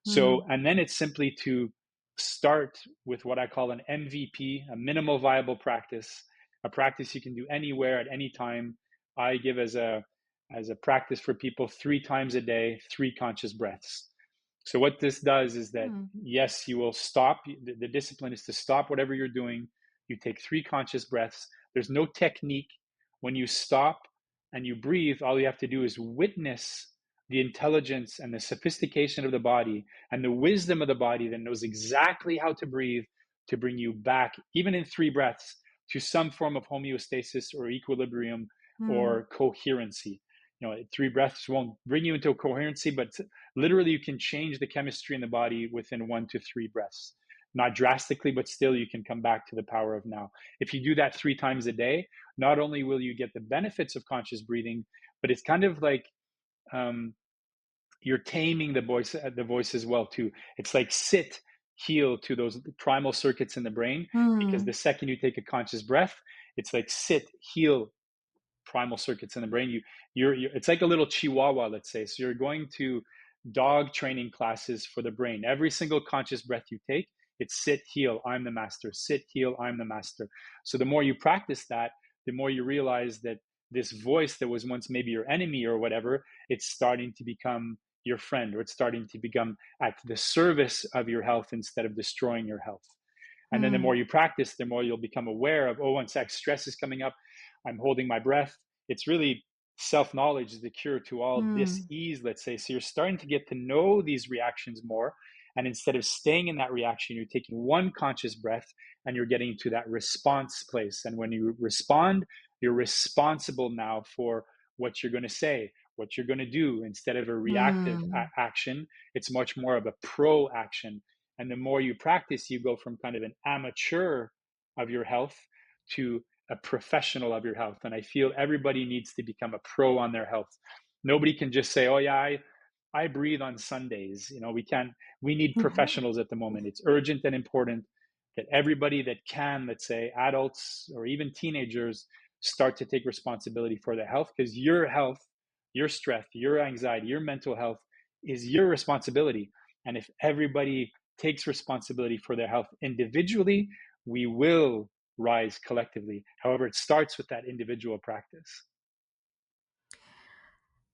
So, mm, and then it's simply to start with what I call an MVP, a minimal viable practice, a practice you can do anywhere at any time. I give as a practice for people 3 times a day, 3 conscious breaths. So what this does is that, mm, yes, you will stop. The discipline is to stop whatever you're doing. You take 3 conscious breaths. There's no technique. When you stop and you breathe, all you have to do is witness the intelligence and the sophistication of the body and the wisdom of the body that knows exactly how to breathe to bring you back, even in 3 breaths, to some form of homeostasis or equilibrium mm, or coherency. 3 breaths won't bring you into coherency, but literally you can change the chemistry in the body within 1 to 3 breaths. not drastically, but still you can come back to the power of now. If you do that 3 times a day, not only will you get the benefits of conscious breathing, but it's kind of like um, you're taming the voice as well too. It's like sit, heal to those primal circuits in the brain, because Hmm. the second you take a conscious breath, it's like sit, heal primal circuits in the brain. You're it's like a little chihuahua, let's say. So you're going to dog training classes for the brain. Every single conscious breath you take, it's sit, heal, I'm the master. Sit, heal, I'm the master. So the more you practice that, the more you realize that this voice that was once maybe your enemy or whatever, it's starting to become your friend, or it's starting to become at the service of your health instead of destroying your health. And then the more Hmm. you practice, the more you'll become aware of, oh, one sec, stress is coming up. I'm holding my breath. It's really self knowledge is the cure to all this Hmm. ease, let's say. So you're starting to get to know these reactions more. And instead of staying in that reaction, you're taking one conscious breath and you're getting to that response place. And when you respond, you're responsible now for what you're going to say, what you're going to do. Instead of a reactive Hmm. action, it's much more of a pro action. And the more you practice, you go from kind of an amateur of your health to a professional of your health. And I feel everybody needs to become a pro on their health. Nobody can just say, oh, yeah, I breathe on Sundays. We need professionals at the moment. It's urgent and important that everybody that can, let's say adults or even teenagers, start to take responsibility for their health, because your health, your stress, your anxiety, your mental health is your responsibility. And if everybody takes responsibility for their health individually, we will rise collectively. However, it starts with that individual practice.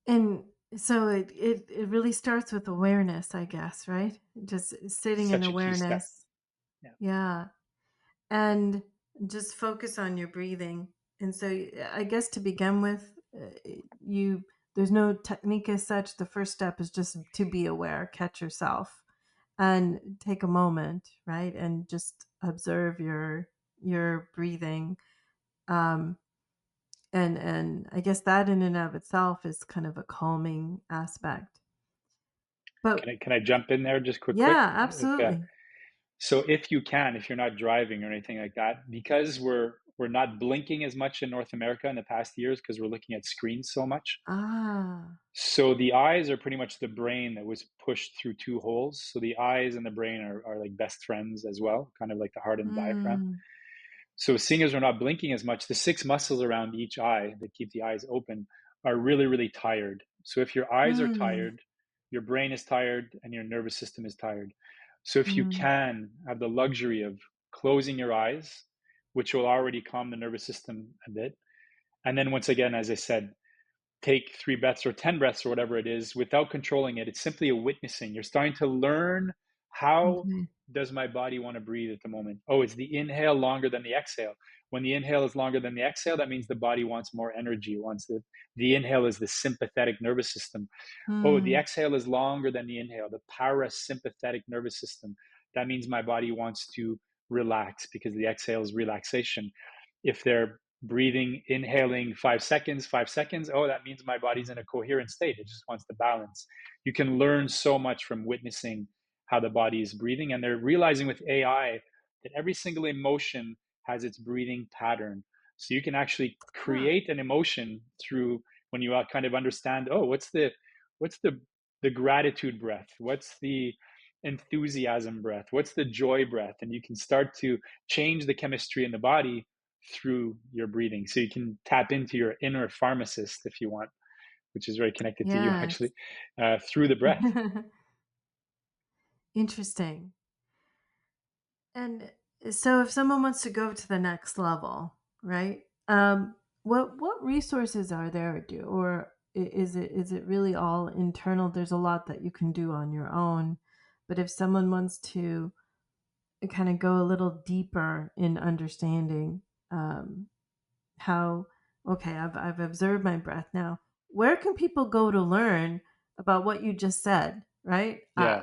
And so it really starts with awareness, I guess, right? Just sitting in Such a key step. awareness. Yeah. Yeah. And just focus on your breathing. And so I guess to begin with, you there's no technique as such. The first step is just to be aware, catch yourself, and take a moment, right? And just observe your breathing. Um, and I guess that in and of itself is kind of a calming aspect. Can But I jump in there just quick? yeah, If absolutely. so, if you can, if you're not driving or anything like that, because we're not blinking as much in North America in the past years because we're looking at screens so much. Ah. So the eyes are pretty much the brain that was pushed through two holes. So the eyes and the brain are like best friends as well, kind of like the heart and diaphragm. Mm, So seeing as we're not blinking as much, the six muscles around each eye that keep the eyes open are really, really tired. So if your eyes are mm, tired, your brain is tired and your nervous system is tired. So if you mm. can have the luxury of closing your eyes, which will already calm the nervous system a bit. And then once again, as I said, take 3 breaths or 10 breaths or whatever it is without controlling it. It's simply a witnessing. You're starting to learn, how Okay. does my body want to breathe at the moment? Oh, is the inhale longer than the exhale? When the inhale is longer than the exhale, that means the body wants more energy. Wants the inhale is the sympathetic nervous system. Oh, the Mm, exhale is longer than the inhale, the parasympathetic nervous system. That means my body wants to relax because the exhale is relaxation. If they're breathing, inhaling 5 seconds, 5 seconds, oh, that means my body's in a coherent state. It just wants to balance. You can learn so much from witnessing how the body is breathing. And they're realizing with AI that every single emotion has its breathing pattern. So you can actually huh. create an emotion through, when you kind of understand, oh, what's the gratitude breath? What's the enthusiasm breath? What's the joy breath? And you can start to change the chemistry in the body through your breathing. So you can tap into your inner pharmacist if you want, which is very connected to you Yes. actually, through the breath. Interesting. And so if someone wants to go to the next level, right? What resources are there, or is it really all internal? There's a lot that you can do on your own, but if someone wants to kind of go a little deeper in understanding, um, how okay, I've observed my breath now. Where can people go to learn about what you just said, right? Yeah.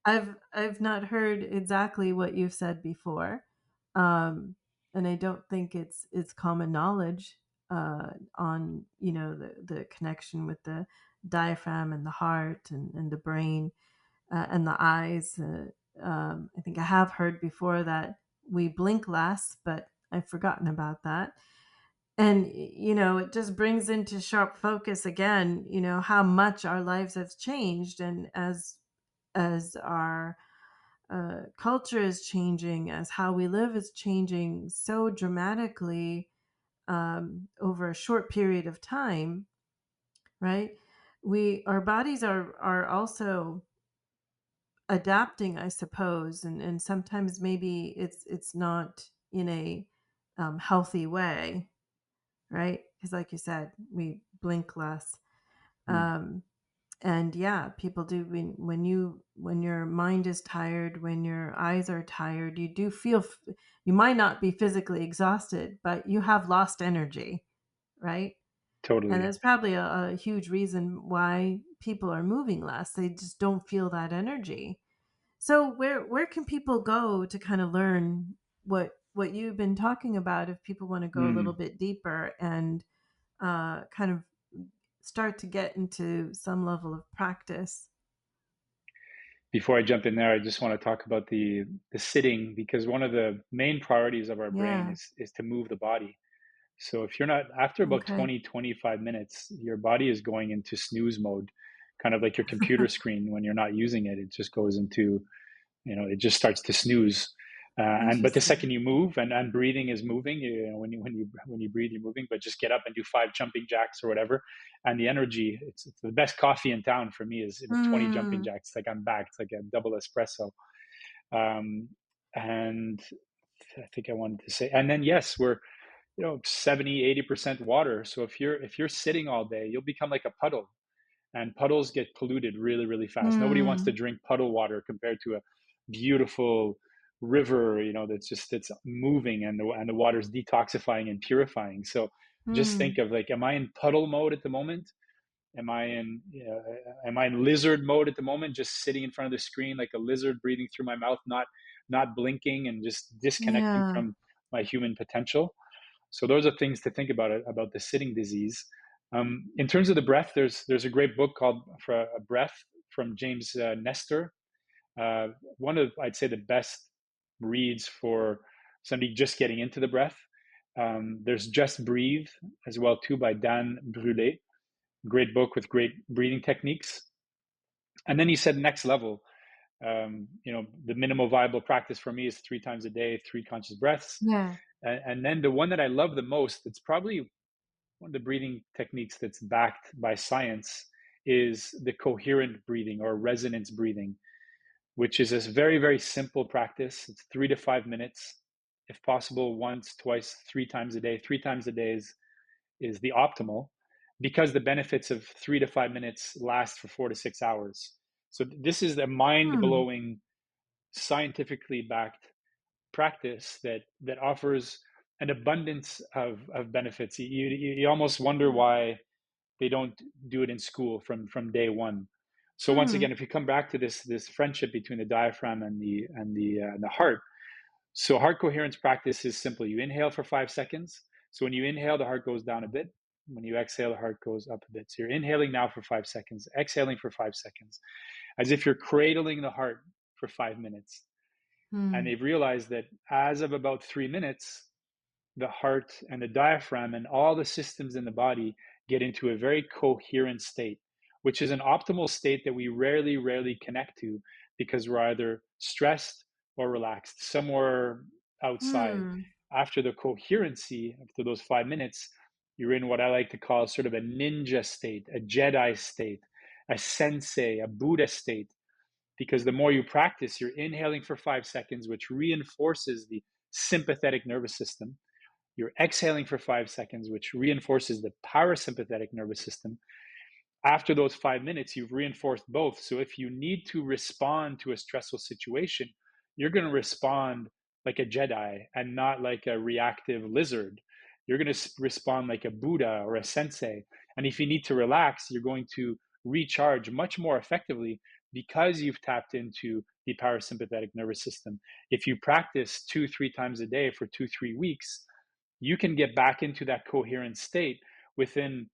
I've not heard exactly what you've said before, um, and I don't think it's common knowledge, on the connection with the diaphragm and the heart and the brain, and the eyes. I think I have heard before that we blink less, but I've forgotten about that. And, it just brings into sharp focus again, how much our lives have changed. And as our culture is changing, as how we live is changing so dramatically over a short period of time, right? Our bodies are also adapting, I suppose, and sometimes maybe it's not in a healthy way, right? Because, like you said, we blink less. Mm, Um, and yeah, people do when your mind is tired, when your eyes are tired, you do feel you might not be physically exhausted, but you have lost energy, right? And totally. that's probably a huge reason why people are moving less. They just don't feel that energy. So where can people go to kind of learn what you've been talking about if people want to go a little Mm. bit deeper and kind of start to get into some level of practice? Before I jump in there, I just want to talk about the sitting, because one of the main priorities of our brain Yeah. is to move the body. So if you're not, after about Okay. 20-25 minutes, your body is going into snooze mode, kind of like your computer screen when you're not using it. It just goes into, it just starts to snooze. And but the second Interesting. you move, and breathing is moving, when you breathe, you're moving. But just get up and do 5 jumping jacks or whatever, and the energy. It's the best coffee in town for me is 20 jumping Hmm. jacks. It's like I'm back. It's like a double espresso. Um, and I think I wanted to say, and then yes, we're 70-80% water. So if you're sitting all day, you'll become like a puddle, and puddles get polluted really, really fast. Nobody wants to Hmm. drink puddle water compared to a beautiful river, that's moving, and the water's detoxifying and purifying. So just Hmm. think of, like, am I in puddle mode at the moment? Am I in lizard mode at the moment, just sitting in front of the screen like a lizard, breathing through my mouth, not blinking, and just disconnecting Yeah. from my human potential? So those are things to think about the sitting disease. In terms of the breath, there's a great book called For a Breath from James Nestor. Uh, One of, I'd say, the best reads for somebody just getting into the breath. There's Just Breathe as well too, by Dan Brulé. Great book with great breathing techniques. And then he said next level. The minimal viable practice for me is 3 times a day, 3 conscious breaths. Yeah. And then the one that I love the most, it's probably one of the breathing techniques that's backed by science, is the coherent breathing or resonance breathing, which is this very, very simple practice. It's 3 to 5 minutes, if possible, once, twice, 3 times a day. 3 times a day is the optimal, because the benefits of 3 to 5 minutes last for 4 to 6 hours. So this is a mind Hmm. blowing, scientifically backed practice that offers an abundance of benefits. You almost wonder why they don't do it in school from day one. So once Hmm. again, if you come back to this friendship between the diaphragm and the heart, so heart coherence practice is simple. You inhale for 5 seconds. So when you inhale, the heart goes down a bit. When you exhale, the heart goes up a bit. So you're inhaling now for 5 seconds, exhaling for 5 seconds, as if you're cradling the heart for 5 minutes. And Hmm. they've realized that as of about 3 minutes, the heart and the diaphragm and all the systems in the body get into a very coherent state, which is an optimal state that we rarely, rarely connect to, because we're either stressed or relaxed, somewhere outside. Hmm. After the coherency, after those 5 minutes, you're in what I like to call sort of a ninja state, a Jedi state, a sensei, a Buddha state, because the more you practice, you're inhaling for 5 seconds, which reinforces the sympathetic nervous system. You're exhaling for 5 seconds, which reinforces the parasympathetic nervous system. After those 5 minutes, you've reinforced both. So if you need to respond to a stressful situation, you're going to respond like a Jedi and not like a reactive lizard. You're going to respond like a Buddha or a sensei. And if you need to relax, you're going to recharge much more effectively, because you've tapped into the parasympathetic nervous system. If you practice 2-3 times a day for 2-3 weeks, you can get back into that coherent state within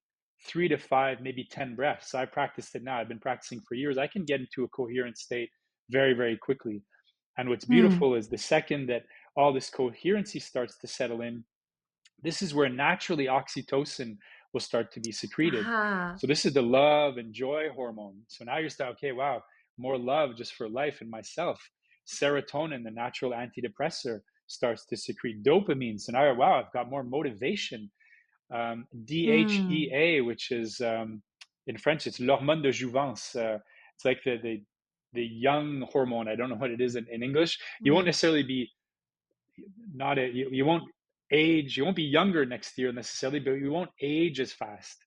3 to 5, maybe 10 breaths. I practiced it now. I've been practicing for years. I can get into a coherent state very, very quickly. And what's Mm. beautiful is the second that all this coherency starts to settle in, this is where naturally oxytocin will start to be secreted. Aha. So this is the love and joy hormone. So now you're starting, okay, wow, more love just for life and myself. Serotonin, the natural antidepressor, starts to secrete dopamine. So now, wow, I've got more motivation. Mm. DHEA, which is in French, it's l'hormone de jouvence. It's like the young hormone. I don't know what it is in English. You won't Mm. necessarily be not a, you won't age, you won't be younger next year necessarily, but you won't age as fast.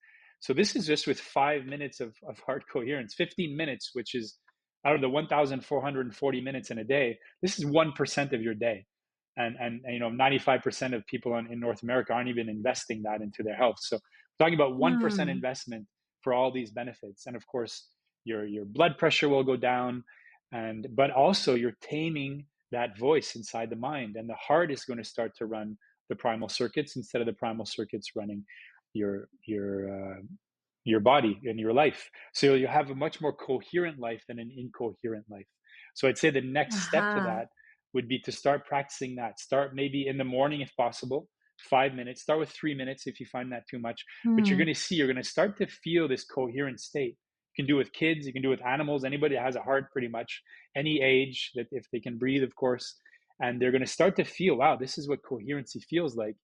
So this is just with 5 minutes of heart coherence, 15 minutes, which is out of the 1,440 minutes in a day. This is 1% of your day. And 95% of people in North America aren't even investing that into their health. So we're talking about 1% Mm. investment for all these benefits. And of course, your blood pressure will go down, but also you're taming that voice inside the mind, and the heart is going to start to run the primal circuits instead of the primal circuits running your your uh, your body and your life. So you have a much more coherent life than an incoherent life. So I'd say the next step to Aha. that would be to start practicing that. Start maybe in the morning if possible, 5 minutes. Start with 3 minutes if you find that too much. But you're Mm. going to see, you're going to start to feel this coherent state. You can do it with kids, you can do it with animals, anybody that has a heart, pretty much any age, that if they can breathe, of course. And they're going to start to feel, wow, this is what coherency feels like.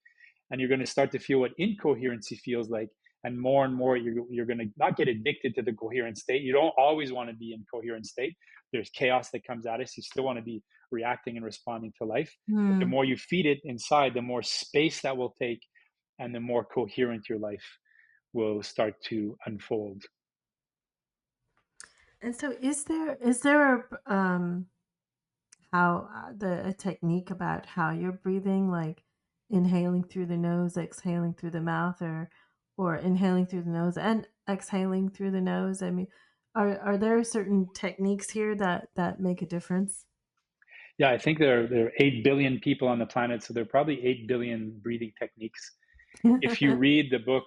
And you're going to start to feel what incoherency feels like. And more, you're going to not get addicted to the coherent state. You don't always want to be in coherent state. There's chaos that comes at us. You still want to be reacting and responding to life. But the Mm. more you feed it inside, the more space that will take, and the more coherent your life will start to unfold. And so, is there how a technique about how you're breathing, like inhaling through the nose, exhaling through the mouth, or inhaling through the nose and exhaling through the nose? I mean, are there certain techniques here that make a difference? Yeah, I think there are 8 billion people on the planet, so there are probably 8 billion breathing techniques. If you read the book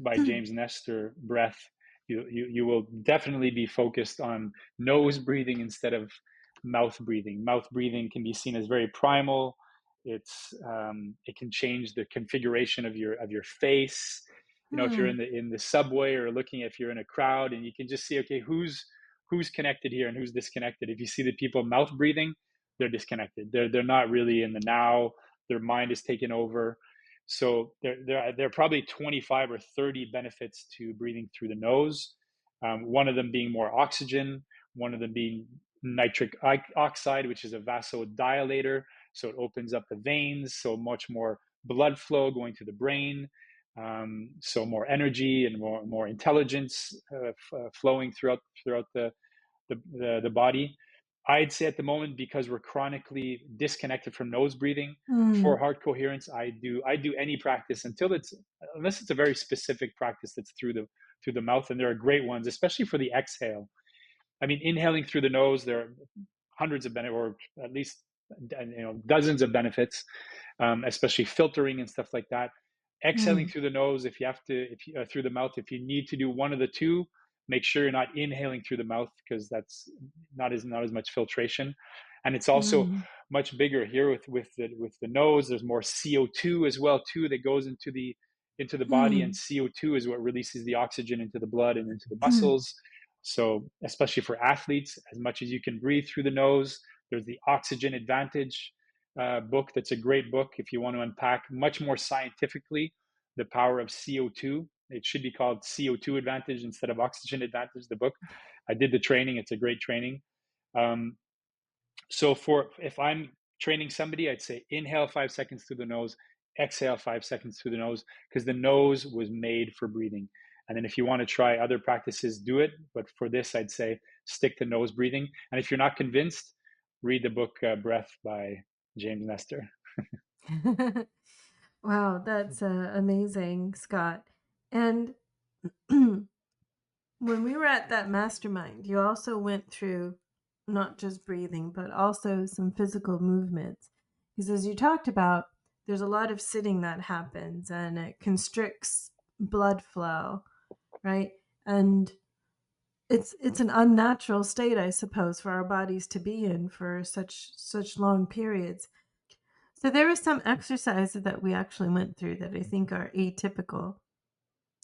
by James Nestor, Breath, you will definitely be focused on nose breathing instead of mouth breathing. Mouth breathing can be seen as very primal. It can change the configuration of your face. If you're Hmm. in the subway, or looking, if you're in a crowd, and you can just see, okay, who's connected here and who's disconnected. If you see the people mouth breathing, they're disconnected. They're not really in the now. Their mind is taken over. So there are probably 25 or 30 benefits to breathing through the nose. One of them being more oxygen, one of them being nitric oxide, which is a vasodilator. So it opens up the veins, so much more blood flow going to the brain. So more energy and more intelligence flowing throughout the body. I'd say at the moment, because we're chronically disconnected from nose breathing, for Hmm. heart coherence, I do any practice unless it's a very specific practice that's through the mouth, and there are great ones, especially for the exhale. I mean, inhaling through the nose, there are hundreds of benefits, or at least dozens of benefits, especially filtering and stuff like that. Exhaling Hmm. through the nose, if you have to, if you, through the mouth, if you need to do one of the two, make sure you're not inhaling through the mouth, because that's not as much filtration, and it's also Hmm. much bigger here with the nose. There's more CO2 as well too that goes into the body, and Hmm. CO2 is what releases the oxygen into the blood and into the Hmm. muscles. So especially for athletes, as much as you can breathe through the nose, there's the Oxygen Advantage book. That's a great book if you want to unpack much more scientifically the power of CO2. It should be called CO2 Advantage instead of Oxygen Advantage, the book. I did the training. It's a great training. Um, so if I'm training somebody, I'd say inhale 5 seconds through the nose, exhale 5 seconds through the nose, because the nose was made for breathing. And then if you want to try other practices, do it. But for this, I'd say stick to nose breathing. And if you're not convinced, read the book Breath by James Nestor. Wow, that's amazing, Scott. And when we were at that mastermind, you also went through not just breathing, but also some physical movements. Because as you talked about, there's a lot of sitting that happens and it constricts blood flow, right? And it's an unnatural state, I suppose, for our bodies to be in for such long periods. So there are some exercises that we actually went through that I think are atypical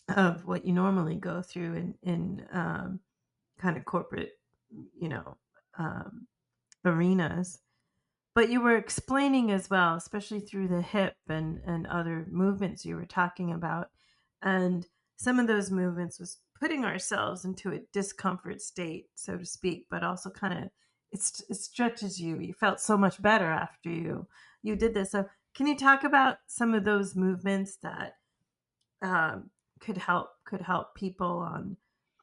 of what you normally go through in kind of corporate, you know, um, arenas. But you were explaining as well, especially through the hip and other movements you were talking about. And some of those movements was putting ourselves into a discomfort state, so to speak, but also kind of it stretches you. You felt so much better after you did this. So can you talk about some of those movements that um, could help people on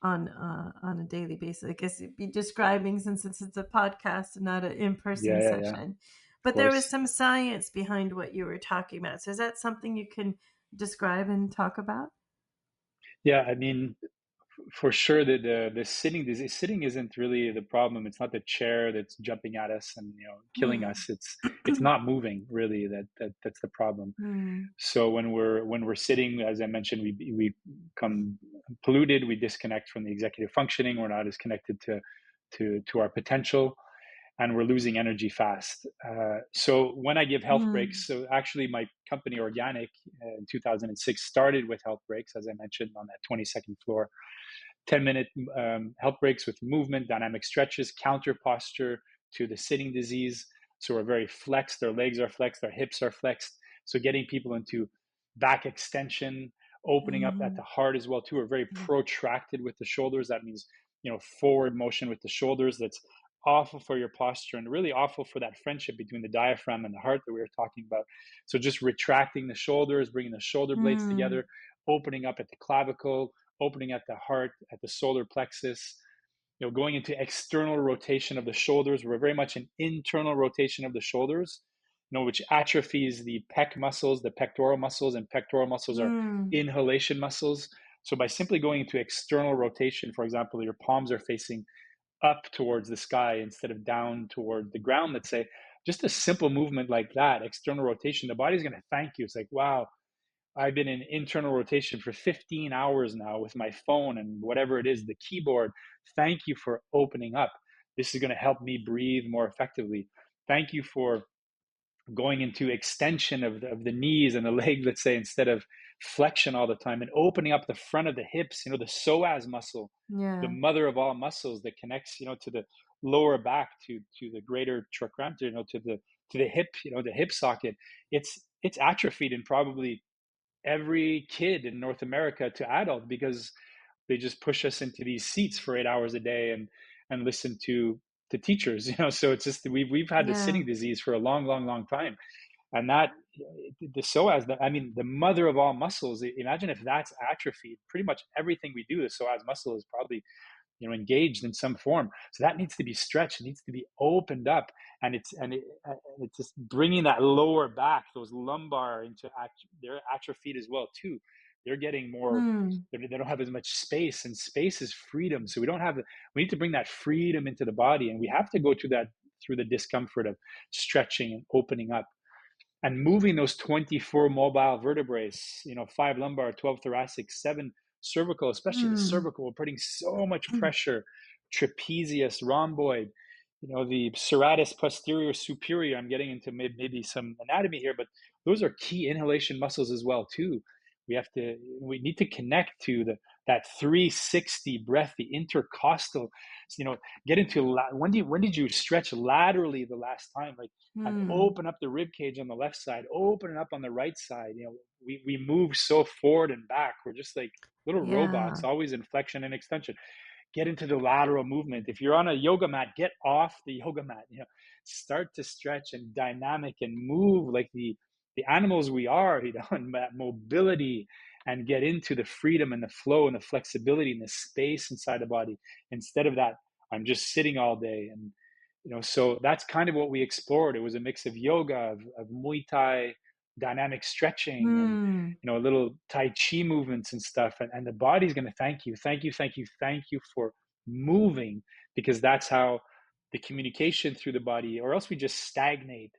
a daily basis? I guess you'd be describing, since it's a podcast and not an in-person Yeah, session. of But there was course. some science behind what you were talking about. So is that something you can describe and talk about? Yeah, I mean, for sure that the sitting isn't really the problem. It's not the chair that's jumping at us and killing Hmm. us. It's not moving really that's the problem. Hmm. So when we're sitting, as I mentioned, we become polluted. We disconnect from the executive functioning. We're not as connected to our potential, and we're losing energy fast. So when I give health Hmm. breaks, so actually my company Organic in 2006 started with health breaks, as I mentioned, on that 22nd floor. 10-minute health breaks with movement, dynamic stretches, counter posture to the sitting disease. So we're very flexed, our legs are flexed, our hips are flexed. So getting people into back extension, opening up at Hmm. the heart as well too. We're very protracted with the shoulders. That means forward motion with the shoulders. That's awful for your posture and really awful for that friendship between the diaphragm and the heart that we were talking about. So just retracting the shoulders, bringing the shoulder blades Hmm. together, opening up at the clavicle, opening at the heart, at the solar plexus, going into external rotation of the shoulders. We're very much an internal rotation of the shoulders, which atrophies the pec muscles, the pectoral muscles, and pectoral muscles are Hmm. inhalation muscles. So by simply going into external rotation, for example, your palms are facing up towards the sky instead of down toward the ground, let's say, just a simple movement like that, external rotation, the body's going to thank you. It's like, wow, I've been in internal rotation for 15 hours now with my phone and whatever it is, the keyboard. Thank you for opening up. This is going to help me breathe more effectively. Thank you for going into extension of the knees and the leg, let's say, instead of flexion all the time, and opening up the front of the hips, the psoas muscle, the Yeah. mother of all muscles that connects, to the lower back, to the greater trochanter, to the hip, the hip socket. It's atrophied in probably every kid in North America to adult because they just push us into these seats for 8 hours a day and listen to teachers. So it's just we've had the Yeah. sitting disease for a long, long, long time, and that the psoas, I mean, the mother of all muscles. Imagine if that's atrophied. Pretty much everything we do, the psoas muscle is probably engaged in some form. So that needs to be stretched. It needs to be opened up, and it's just bringing that lower back, those lumbar into they're atrophied as well too. They're getting more. Hmm. They don't have as much space, and space is freedom. So we don't have. We need to bring that freedom into the body, and we have to go through the discomfort of stretching and opening up and moving those 24 mobile vertebrae, 5 lumbar, 12 thoracic, 7 cervical, especially the Hmm. cervical. We're putting so much pressure. Trapezius, rhomboid, the serratus posterior superior. I'm getting into maybe some anatomy here, but those are key inhalation muscles as well too. We need to connect to that 360 breath, the intercostal. You know, get into when did you stretch laterally the last time? Like, and Hmm. open up the rib cage on the left side, open it up on the right side. We move so forward and back. We're just like little robots, Yeah. always in flexion and extension. Get into the lateral movement. If you're on a yoga mat, get off the yoga mat. Start to stretch and dynamic and move like the animals we are. And that mobility, and get into the freedom and the flow and the flexibility and the space inside the body. Instead of that, I'm just sitting all day. And so that's kind of what we explored. It was a mix of yoga, of Muay Thai, dynamic stretching, and Hmm. little Tai Chi movements and stuff. And the body's going to thank you, thank you, thank you, thank you for moving, because that's how the communication through the body, or else we just stagnate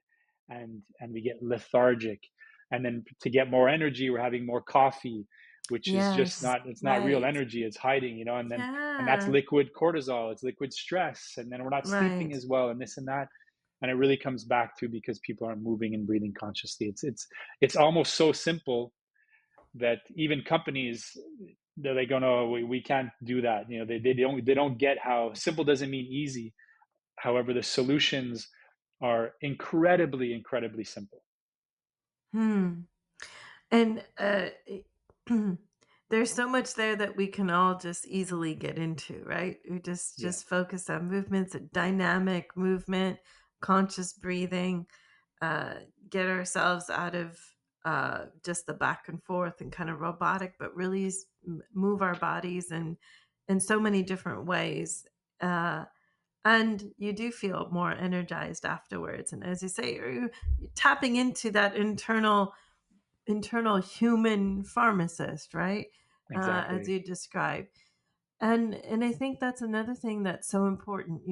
and we get lethargic. And then to get more energy, we're having more coffee. which is just Yes, not, it's not real right. energy, it's hiding, and that's Yeah, liquid cortisol, it's liquid stress, and then we're not sleeping right. as well, and this and that. And it really comes back to because people aren't moving and breathing consciously. It's almost so simple that even companies, they're like, oh no, we can't do that. They don't get how simple doesn't mean easy. However, the solutions are incredibly simple. Hmm. And there's so much there that we can all just easily get into, right? We just Yeah, just focus on movements, dynamic movement, conscious breathing, uh, get ourselves out of just the back and forth and kind of robotic, but really move our bodies in so many different ways. Uh, and you do feel more energized afterwards. And as you say, you're tapping into that internal human pharmacist, right? As exactly. you described. And I think that's another thing that's so important.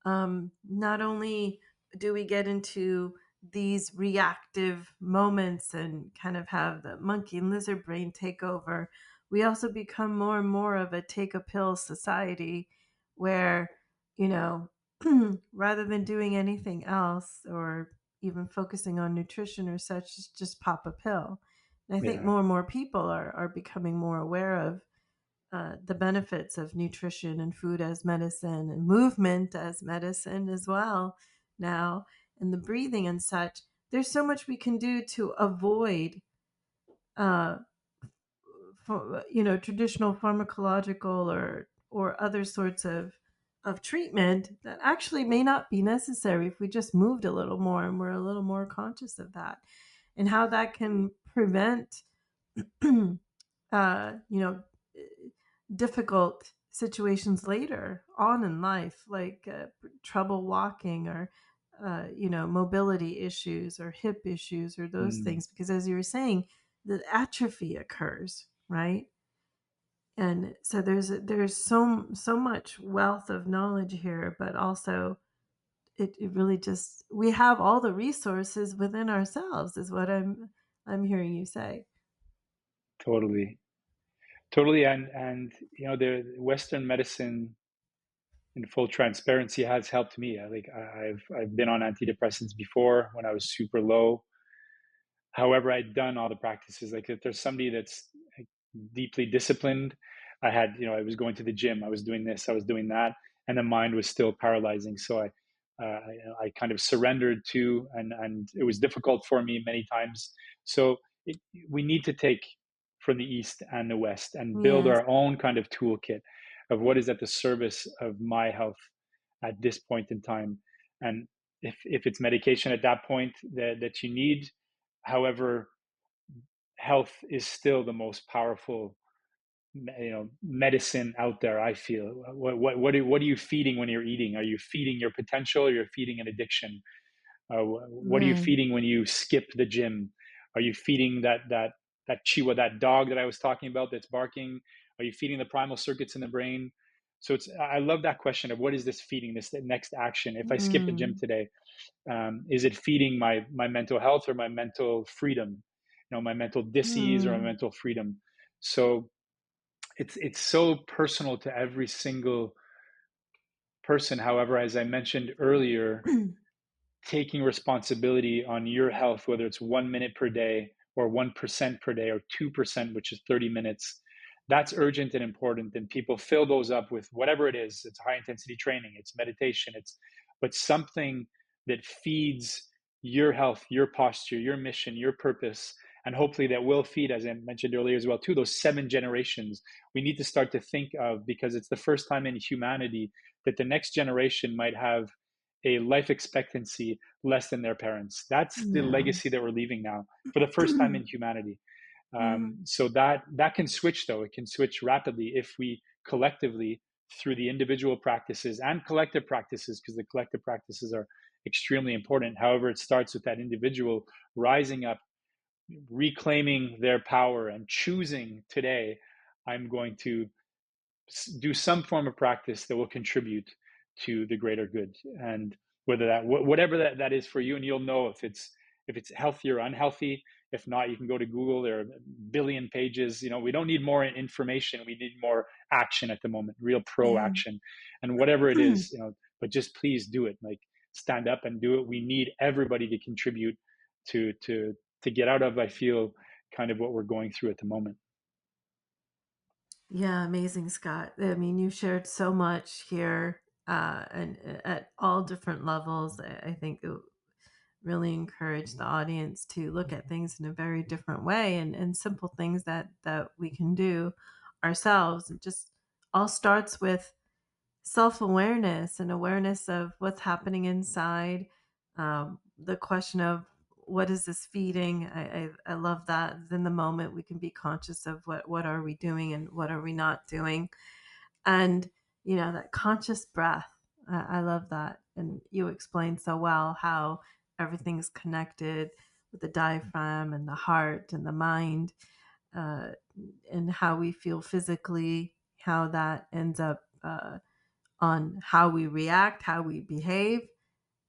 Not only do we get into these reactive moments and kind of have the monkey and lizard brain take over, we also become more and more of a take a pill society where, you know, rather than doing anything else or even focusing on nutrition or such, just pop a pill. And I think Yeah, more and more people are becoming more aware of the benefits of nutrition and food as medicine and movement as medicine as well now, and the breathing and such. There's so much we can do to avoid uh, traditional pharmacological or other sorts of treatment that actually may not be necessary if we just moved a little more and we're a little more conscious of that, and how that can prevent uh, you know, difficult situations later on in life, like trouble walking or, mobility issues or hip issues or those mm, things. Because as you were saying, the atrophy occurs, right? And so there's so much wealth of knowledge here, but also it really just we have all the resources within ourselves, is what I'm hearing you say. totally, totally. And the Western medicine, in full transparency, has helped me. I've been on antidepressants before when I was super low. However, I'd done all the practices. Like if there's somebody that's like deeply disciplined, I was going to the gym, I was doing this, I was doing that, and the mind was still paralyzing. So I kind of surrendered to, and it was difficult for me many times. So it, we need to take from the East and the West and build Yes. our own kind of toolkit of what is at the service of my health at this point in time. And if it's medication at that point that you need. However, health is still the most powerful, medicine out there. I feel. What are you feeding when you're eating? Are you feeding your potential, or you're feeding an addiction? What are you Right. feeding when you skip the gym? Are you feeding that chihuahua, that dog that I was talking about that's barking? Are you feeding the primal circuits in the brain? So I love that question of what is this feeding, this next action. If I skip the gym Mm. today, is it feeding my mental health or my mental freedom, my mental dis-ease or my Mm. mental freedom? So it's so personal to every single person. However, as I mentioned earlier, taking responsibility on your health, whether it's 1 minute per day or 1% per day or 2%, which is 30 minutes, that's urgent and important. And people fill those up with whatever it is. It's high intensity training, it's meditation, but something that feeds your health, your posture, your mission, your purpose. And hopefully that will feed, as I mentioned earlier as well, too, those 7 generations. We need to start to think of, because it's the first time in humanity that the next generation might have a life expectancy less than their parents. That's the Yeah. legacy that we're leaving now for the first time in humanity. Mm. So that can switch, though. It can switch rapidly if we collectively, through the individual practices and collective practices, because the collective practices are extremely important. However, it starts with that individual rising up, reclaiming their power, and choosing today, I'm going to do some form of practice that will contribute to the greater good. And whether that whatever that is for you, and you'll know if it's healthy or unhealthy, If not, you can go to Google. There are a billion pages. We don't need more information. We need more action at the moment, real pro Yeah. action. And whatever it is, but just please do it. Like, stand up and do it. We need everybody to contribute to get out of, I feel, kind of what we're going through at the moment. Yeah, amazing, Scott. I mean, you shared so much here, and at all different levels. I think it really encouraged the audience to look at things in a very different way, and simple things that we can do ourselves. It just all starts with self-awareness and awareness of what's happening inside. The question of what is this feeding? I love that. In the moment, we can be conscious of what are we doing and what are we not doing, and that conscious breath. I love that, and you explained so well how everything's connected with the diaphragm and the heart and the mind, uh, and how we feel physically, how that ends up on how we react, how we behave,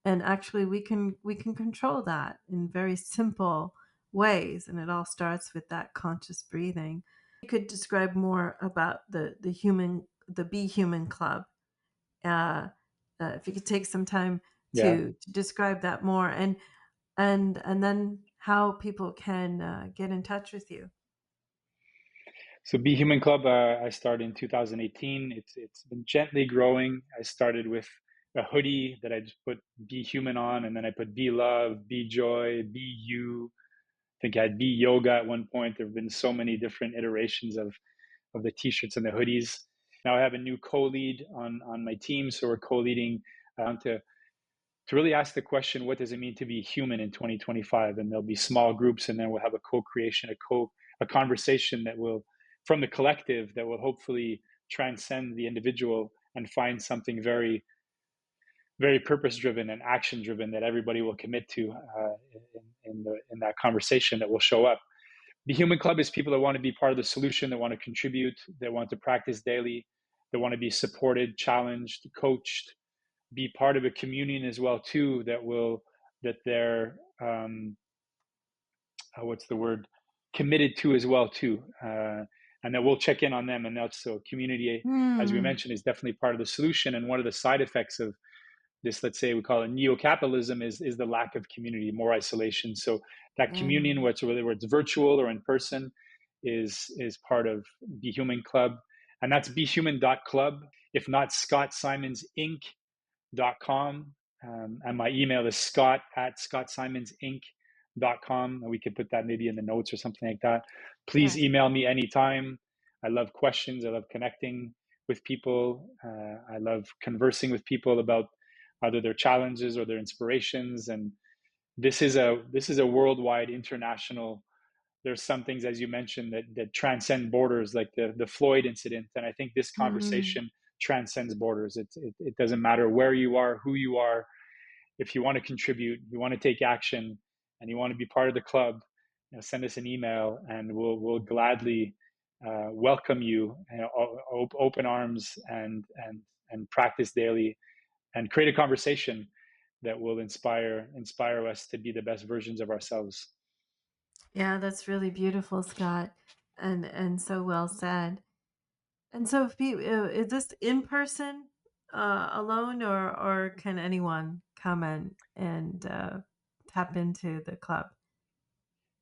and actually we can control that in very simple ways, and it all starts with that conscious breathing. You could describe more about the Be Human Club. Uh, if you could take some time Yeah. to describe that more, and then how people can get in touch with you. So Be Human Club, I started in 2018. It's been gently growing. I started with a hoodie that I just put Be Human on, and then I put Be Love, Be Joy, Be You. I think I had Be Yoga at one point. There have been so many different iterations of the t-shirts and the hoodies. Now I have a new co-lead on my team, so we're co-leading to really ask the question, what does it mean to be human in 2025? And there'll be small groups, and then we'll have a co-creation, a conversation that will, from the collective, that will hopefully transcend the individual and find something very, very purpose-driven and action-driven that everybody will commit to in that conversation that will show up. The Human Club is people that want to be part of the solution, that want to contribute, that want to practice daily, that want to be supported, challenged, coached, be part of a communion as well too, that they're what's the word, committed to as well too, and that we'll check in on them. And that's, so community, as we Hmm. mentioned, is definitely part of the solution. And one of the side effects of this, let's say we call it neo-capitalism, is the lack of community, more isolation. So that communion, Mm. whether it's virtual or in person, is part of Be Human Club, and that's behuman.club. If not, scottsimons.inc.com. And my email is scott@scottsimons.inc.com. And we could put that maybe in the notes or something like that. Please Yes. email me anytime. I love questions. I love connecting with people. I love conversing with people about either their challenges or their inspirations. And this is a worldwide, international. There's some things, as you mentioned, that transcend borders, like the Floyd incident. And I think this Mm. conversation transcends borders. It doesn't matter where you are, who you are. If you want to contribute, you want to take action, and you want to be part of the club, send us an email, and we'll gladly welcome you, open arms, and practice daily, and create a conversation that will inspire us to be the best versions of ourselves. Yeah, that's really beautiful, Scott, and so well said. And so, if is this in person alone, or can anyone come and tap into the club?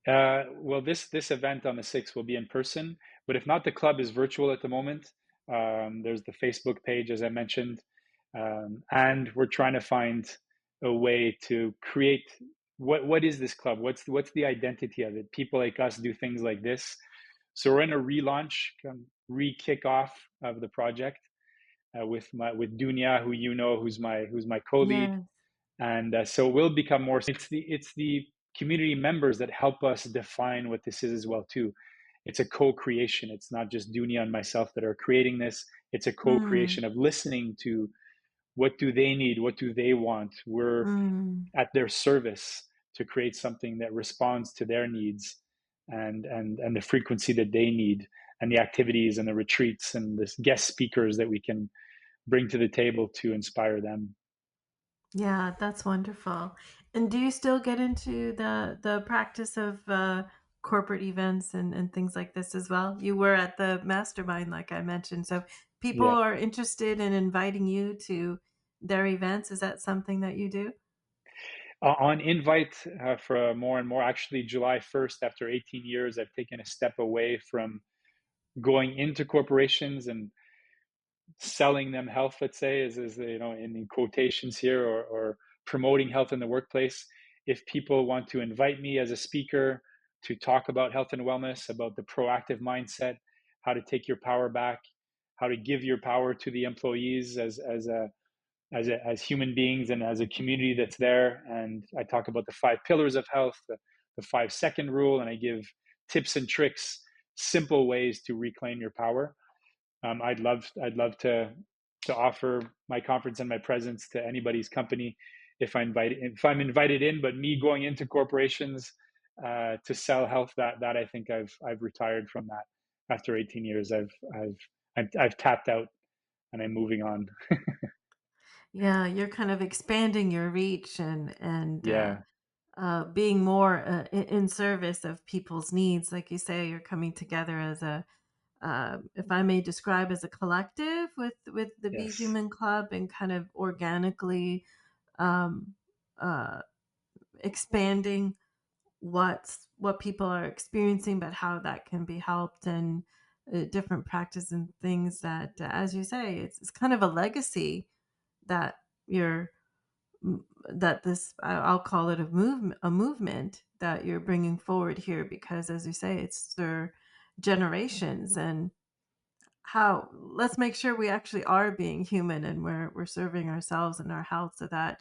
Well, this event on the 6th will be in person, but if not, the club is virtual at the moment. There's the Facebook page, as I mentioned, and we're trying to find a way to create what is this club? What's the identity of it? People like us do things like this, so we're in a relaunch, re-kick off of the project with Dunya, who who's my co-lead, Yes. and so it will become more. It's the community members that help us define what this is as well too. It's a co-creation. It's not just Dunya and myself that are creating this. It's a Mm. co-creation of listening to what do they need, what do they want. We're Mm. at their service to create something that responds to their needs, and the frequency that they need, and the activities and the retreats and the guest speakers that we can bring to the table to inspire them. Yeah, that's wonderful. And do you still get into the practice of corporate events and things like this as well? You were at the mastermind, like I mentioned. So people Yeah. are interested in inviting you to their events. Is that something that you do? On invite for more and more, actually, July 1st, after 18 years, I've taken a step away from going into corporations and selling them health, let's say, is in quotations here, or promoting health in the workplace. If people want to invite me as a speaker to talk about health and wellness, about the proactive mindset, how to take your power back, how to give your power to the employees as human beings and as a community that's there. And I talk about the 5 pillars of health, the 5 second rule, and I give tips and tricks, simple ways to reclaim your power. I'd love to offer my conference and my presence to anybody's company if I'm invited in. But me going into corporations to sell health, that I think I've retired from that after 18 years. I've tapped out and I'm moving on. Yeah, you're kind of expanding your reach and Yeah. being more in service of people's needs. Like you say, you're coming together as a, if I may describe, as a collective with the Be Yes. Human Club, and kind of organically um, uh, expanding what people are experiencing, but how that can be helped, and different practice and things that, as you say, it's kind of a legacy that you're that this I'll call it a movement that you're bringing forward here, because as you say, it's their generations. And how, let's make sure we actually are being human, and we're serving ourselves and our health, so that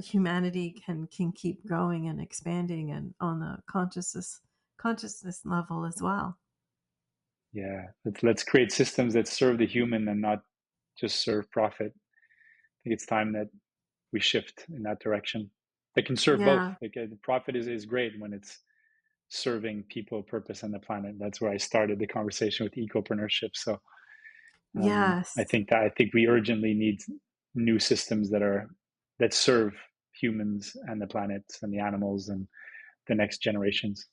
humanity can keep growing and expanding, and on the consciousness level as well. Yeah. Let's create systems that serve the human and not just serve profit. I think it's time that we shift in that direction. They can serve both. Yeah. Like profit is great when it's serving people, purpose, and the planet. That's where I started the conversation with ecopreneurship. So Yes. I think we urgently need new systems that serve humans and the planet and the animals and the next generations.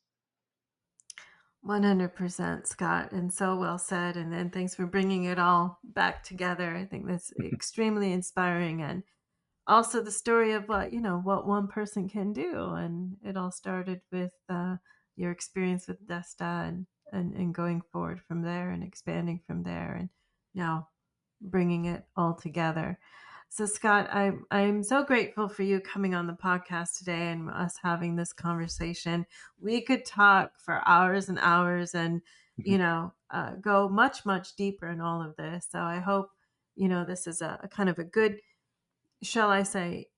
100%, Scott, and so well said. And then thanks for bringing it all back together. I think that's extremely inspiring, and also the story of what one person can do. And it all started with your experience with Desta, and going forward from there and expanding from there, and now bringing it all together. So Scott, I'm so grateful for you coming on the podcast today and us having this conversation. We could talk for hours and hours, and go much deeper in all of this. So I hope this is a kind of a good, shall I say,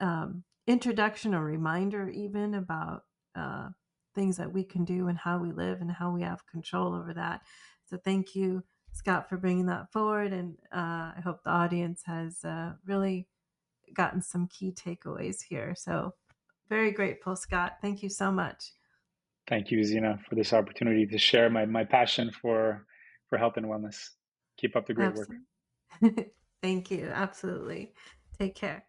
introduction or reminder, even about uh, things that we can do and how we live and how we have control over that. So thank you, Scott, for bringing that forward. And I hope the audience has really gotten some key takeaways here. So very grateful, Scott. Thank you so much. Thank you, Zina, for this opportunity to share my passion for health and wellness. Keep up the great work. Absolutely. Thank you. Absolutely. Take care.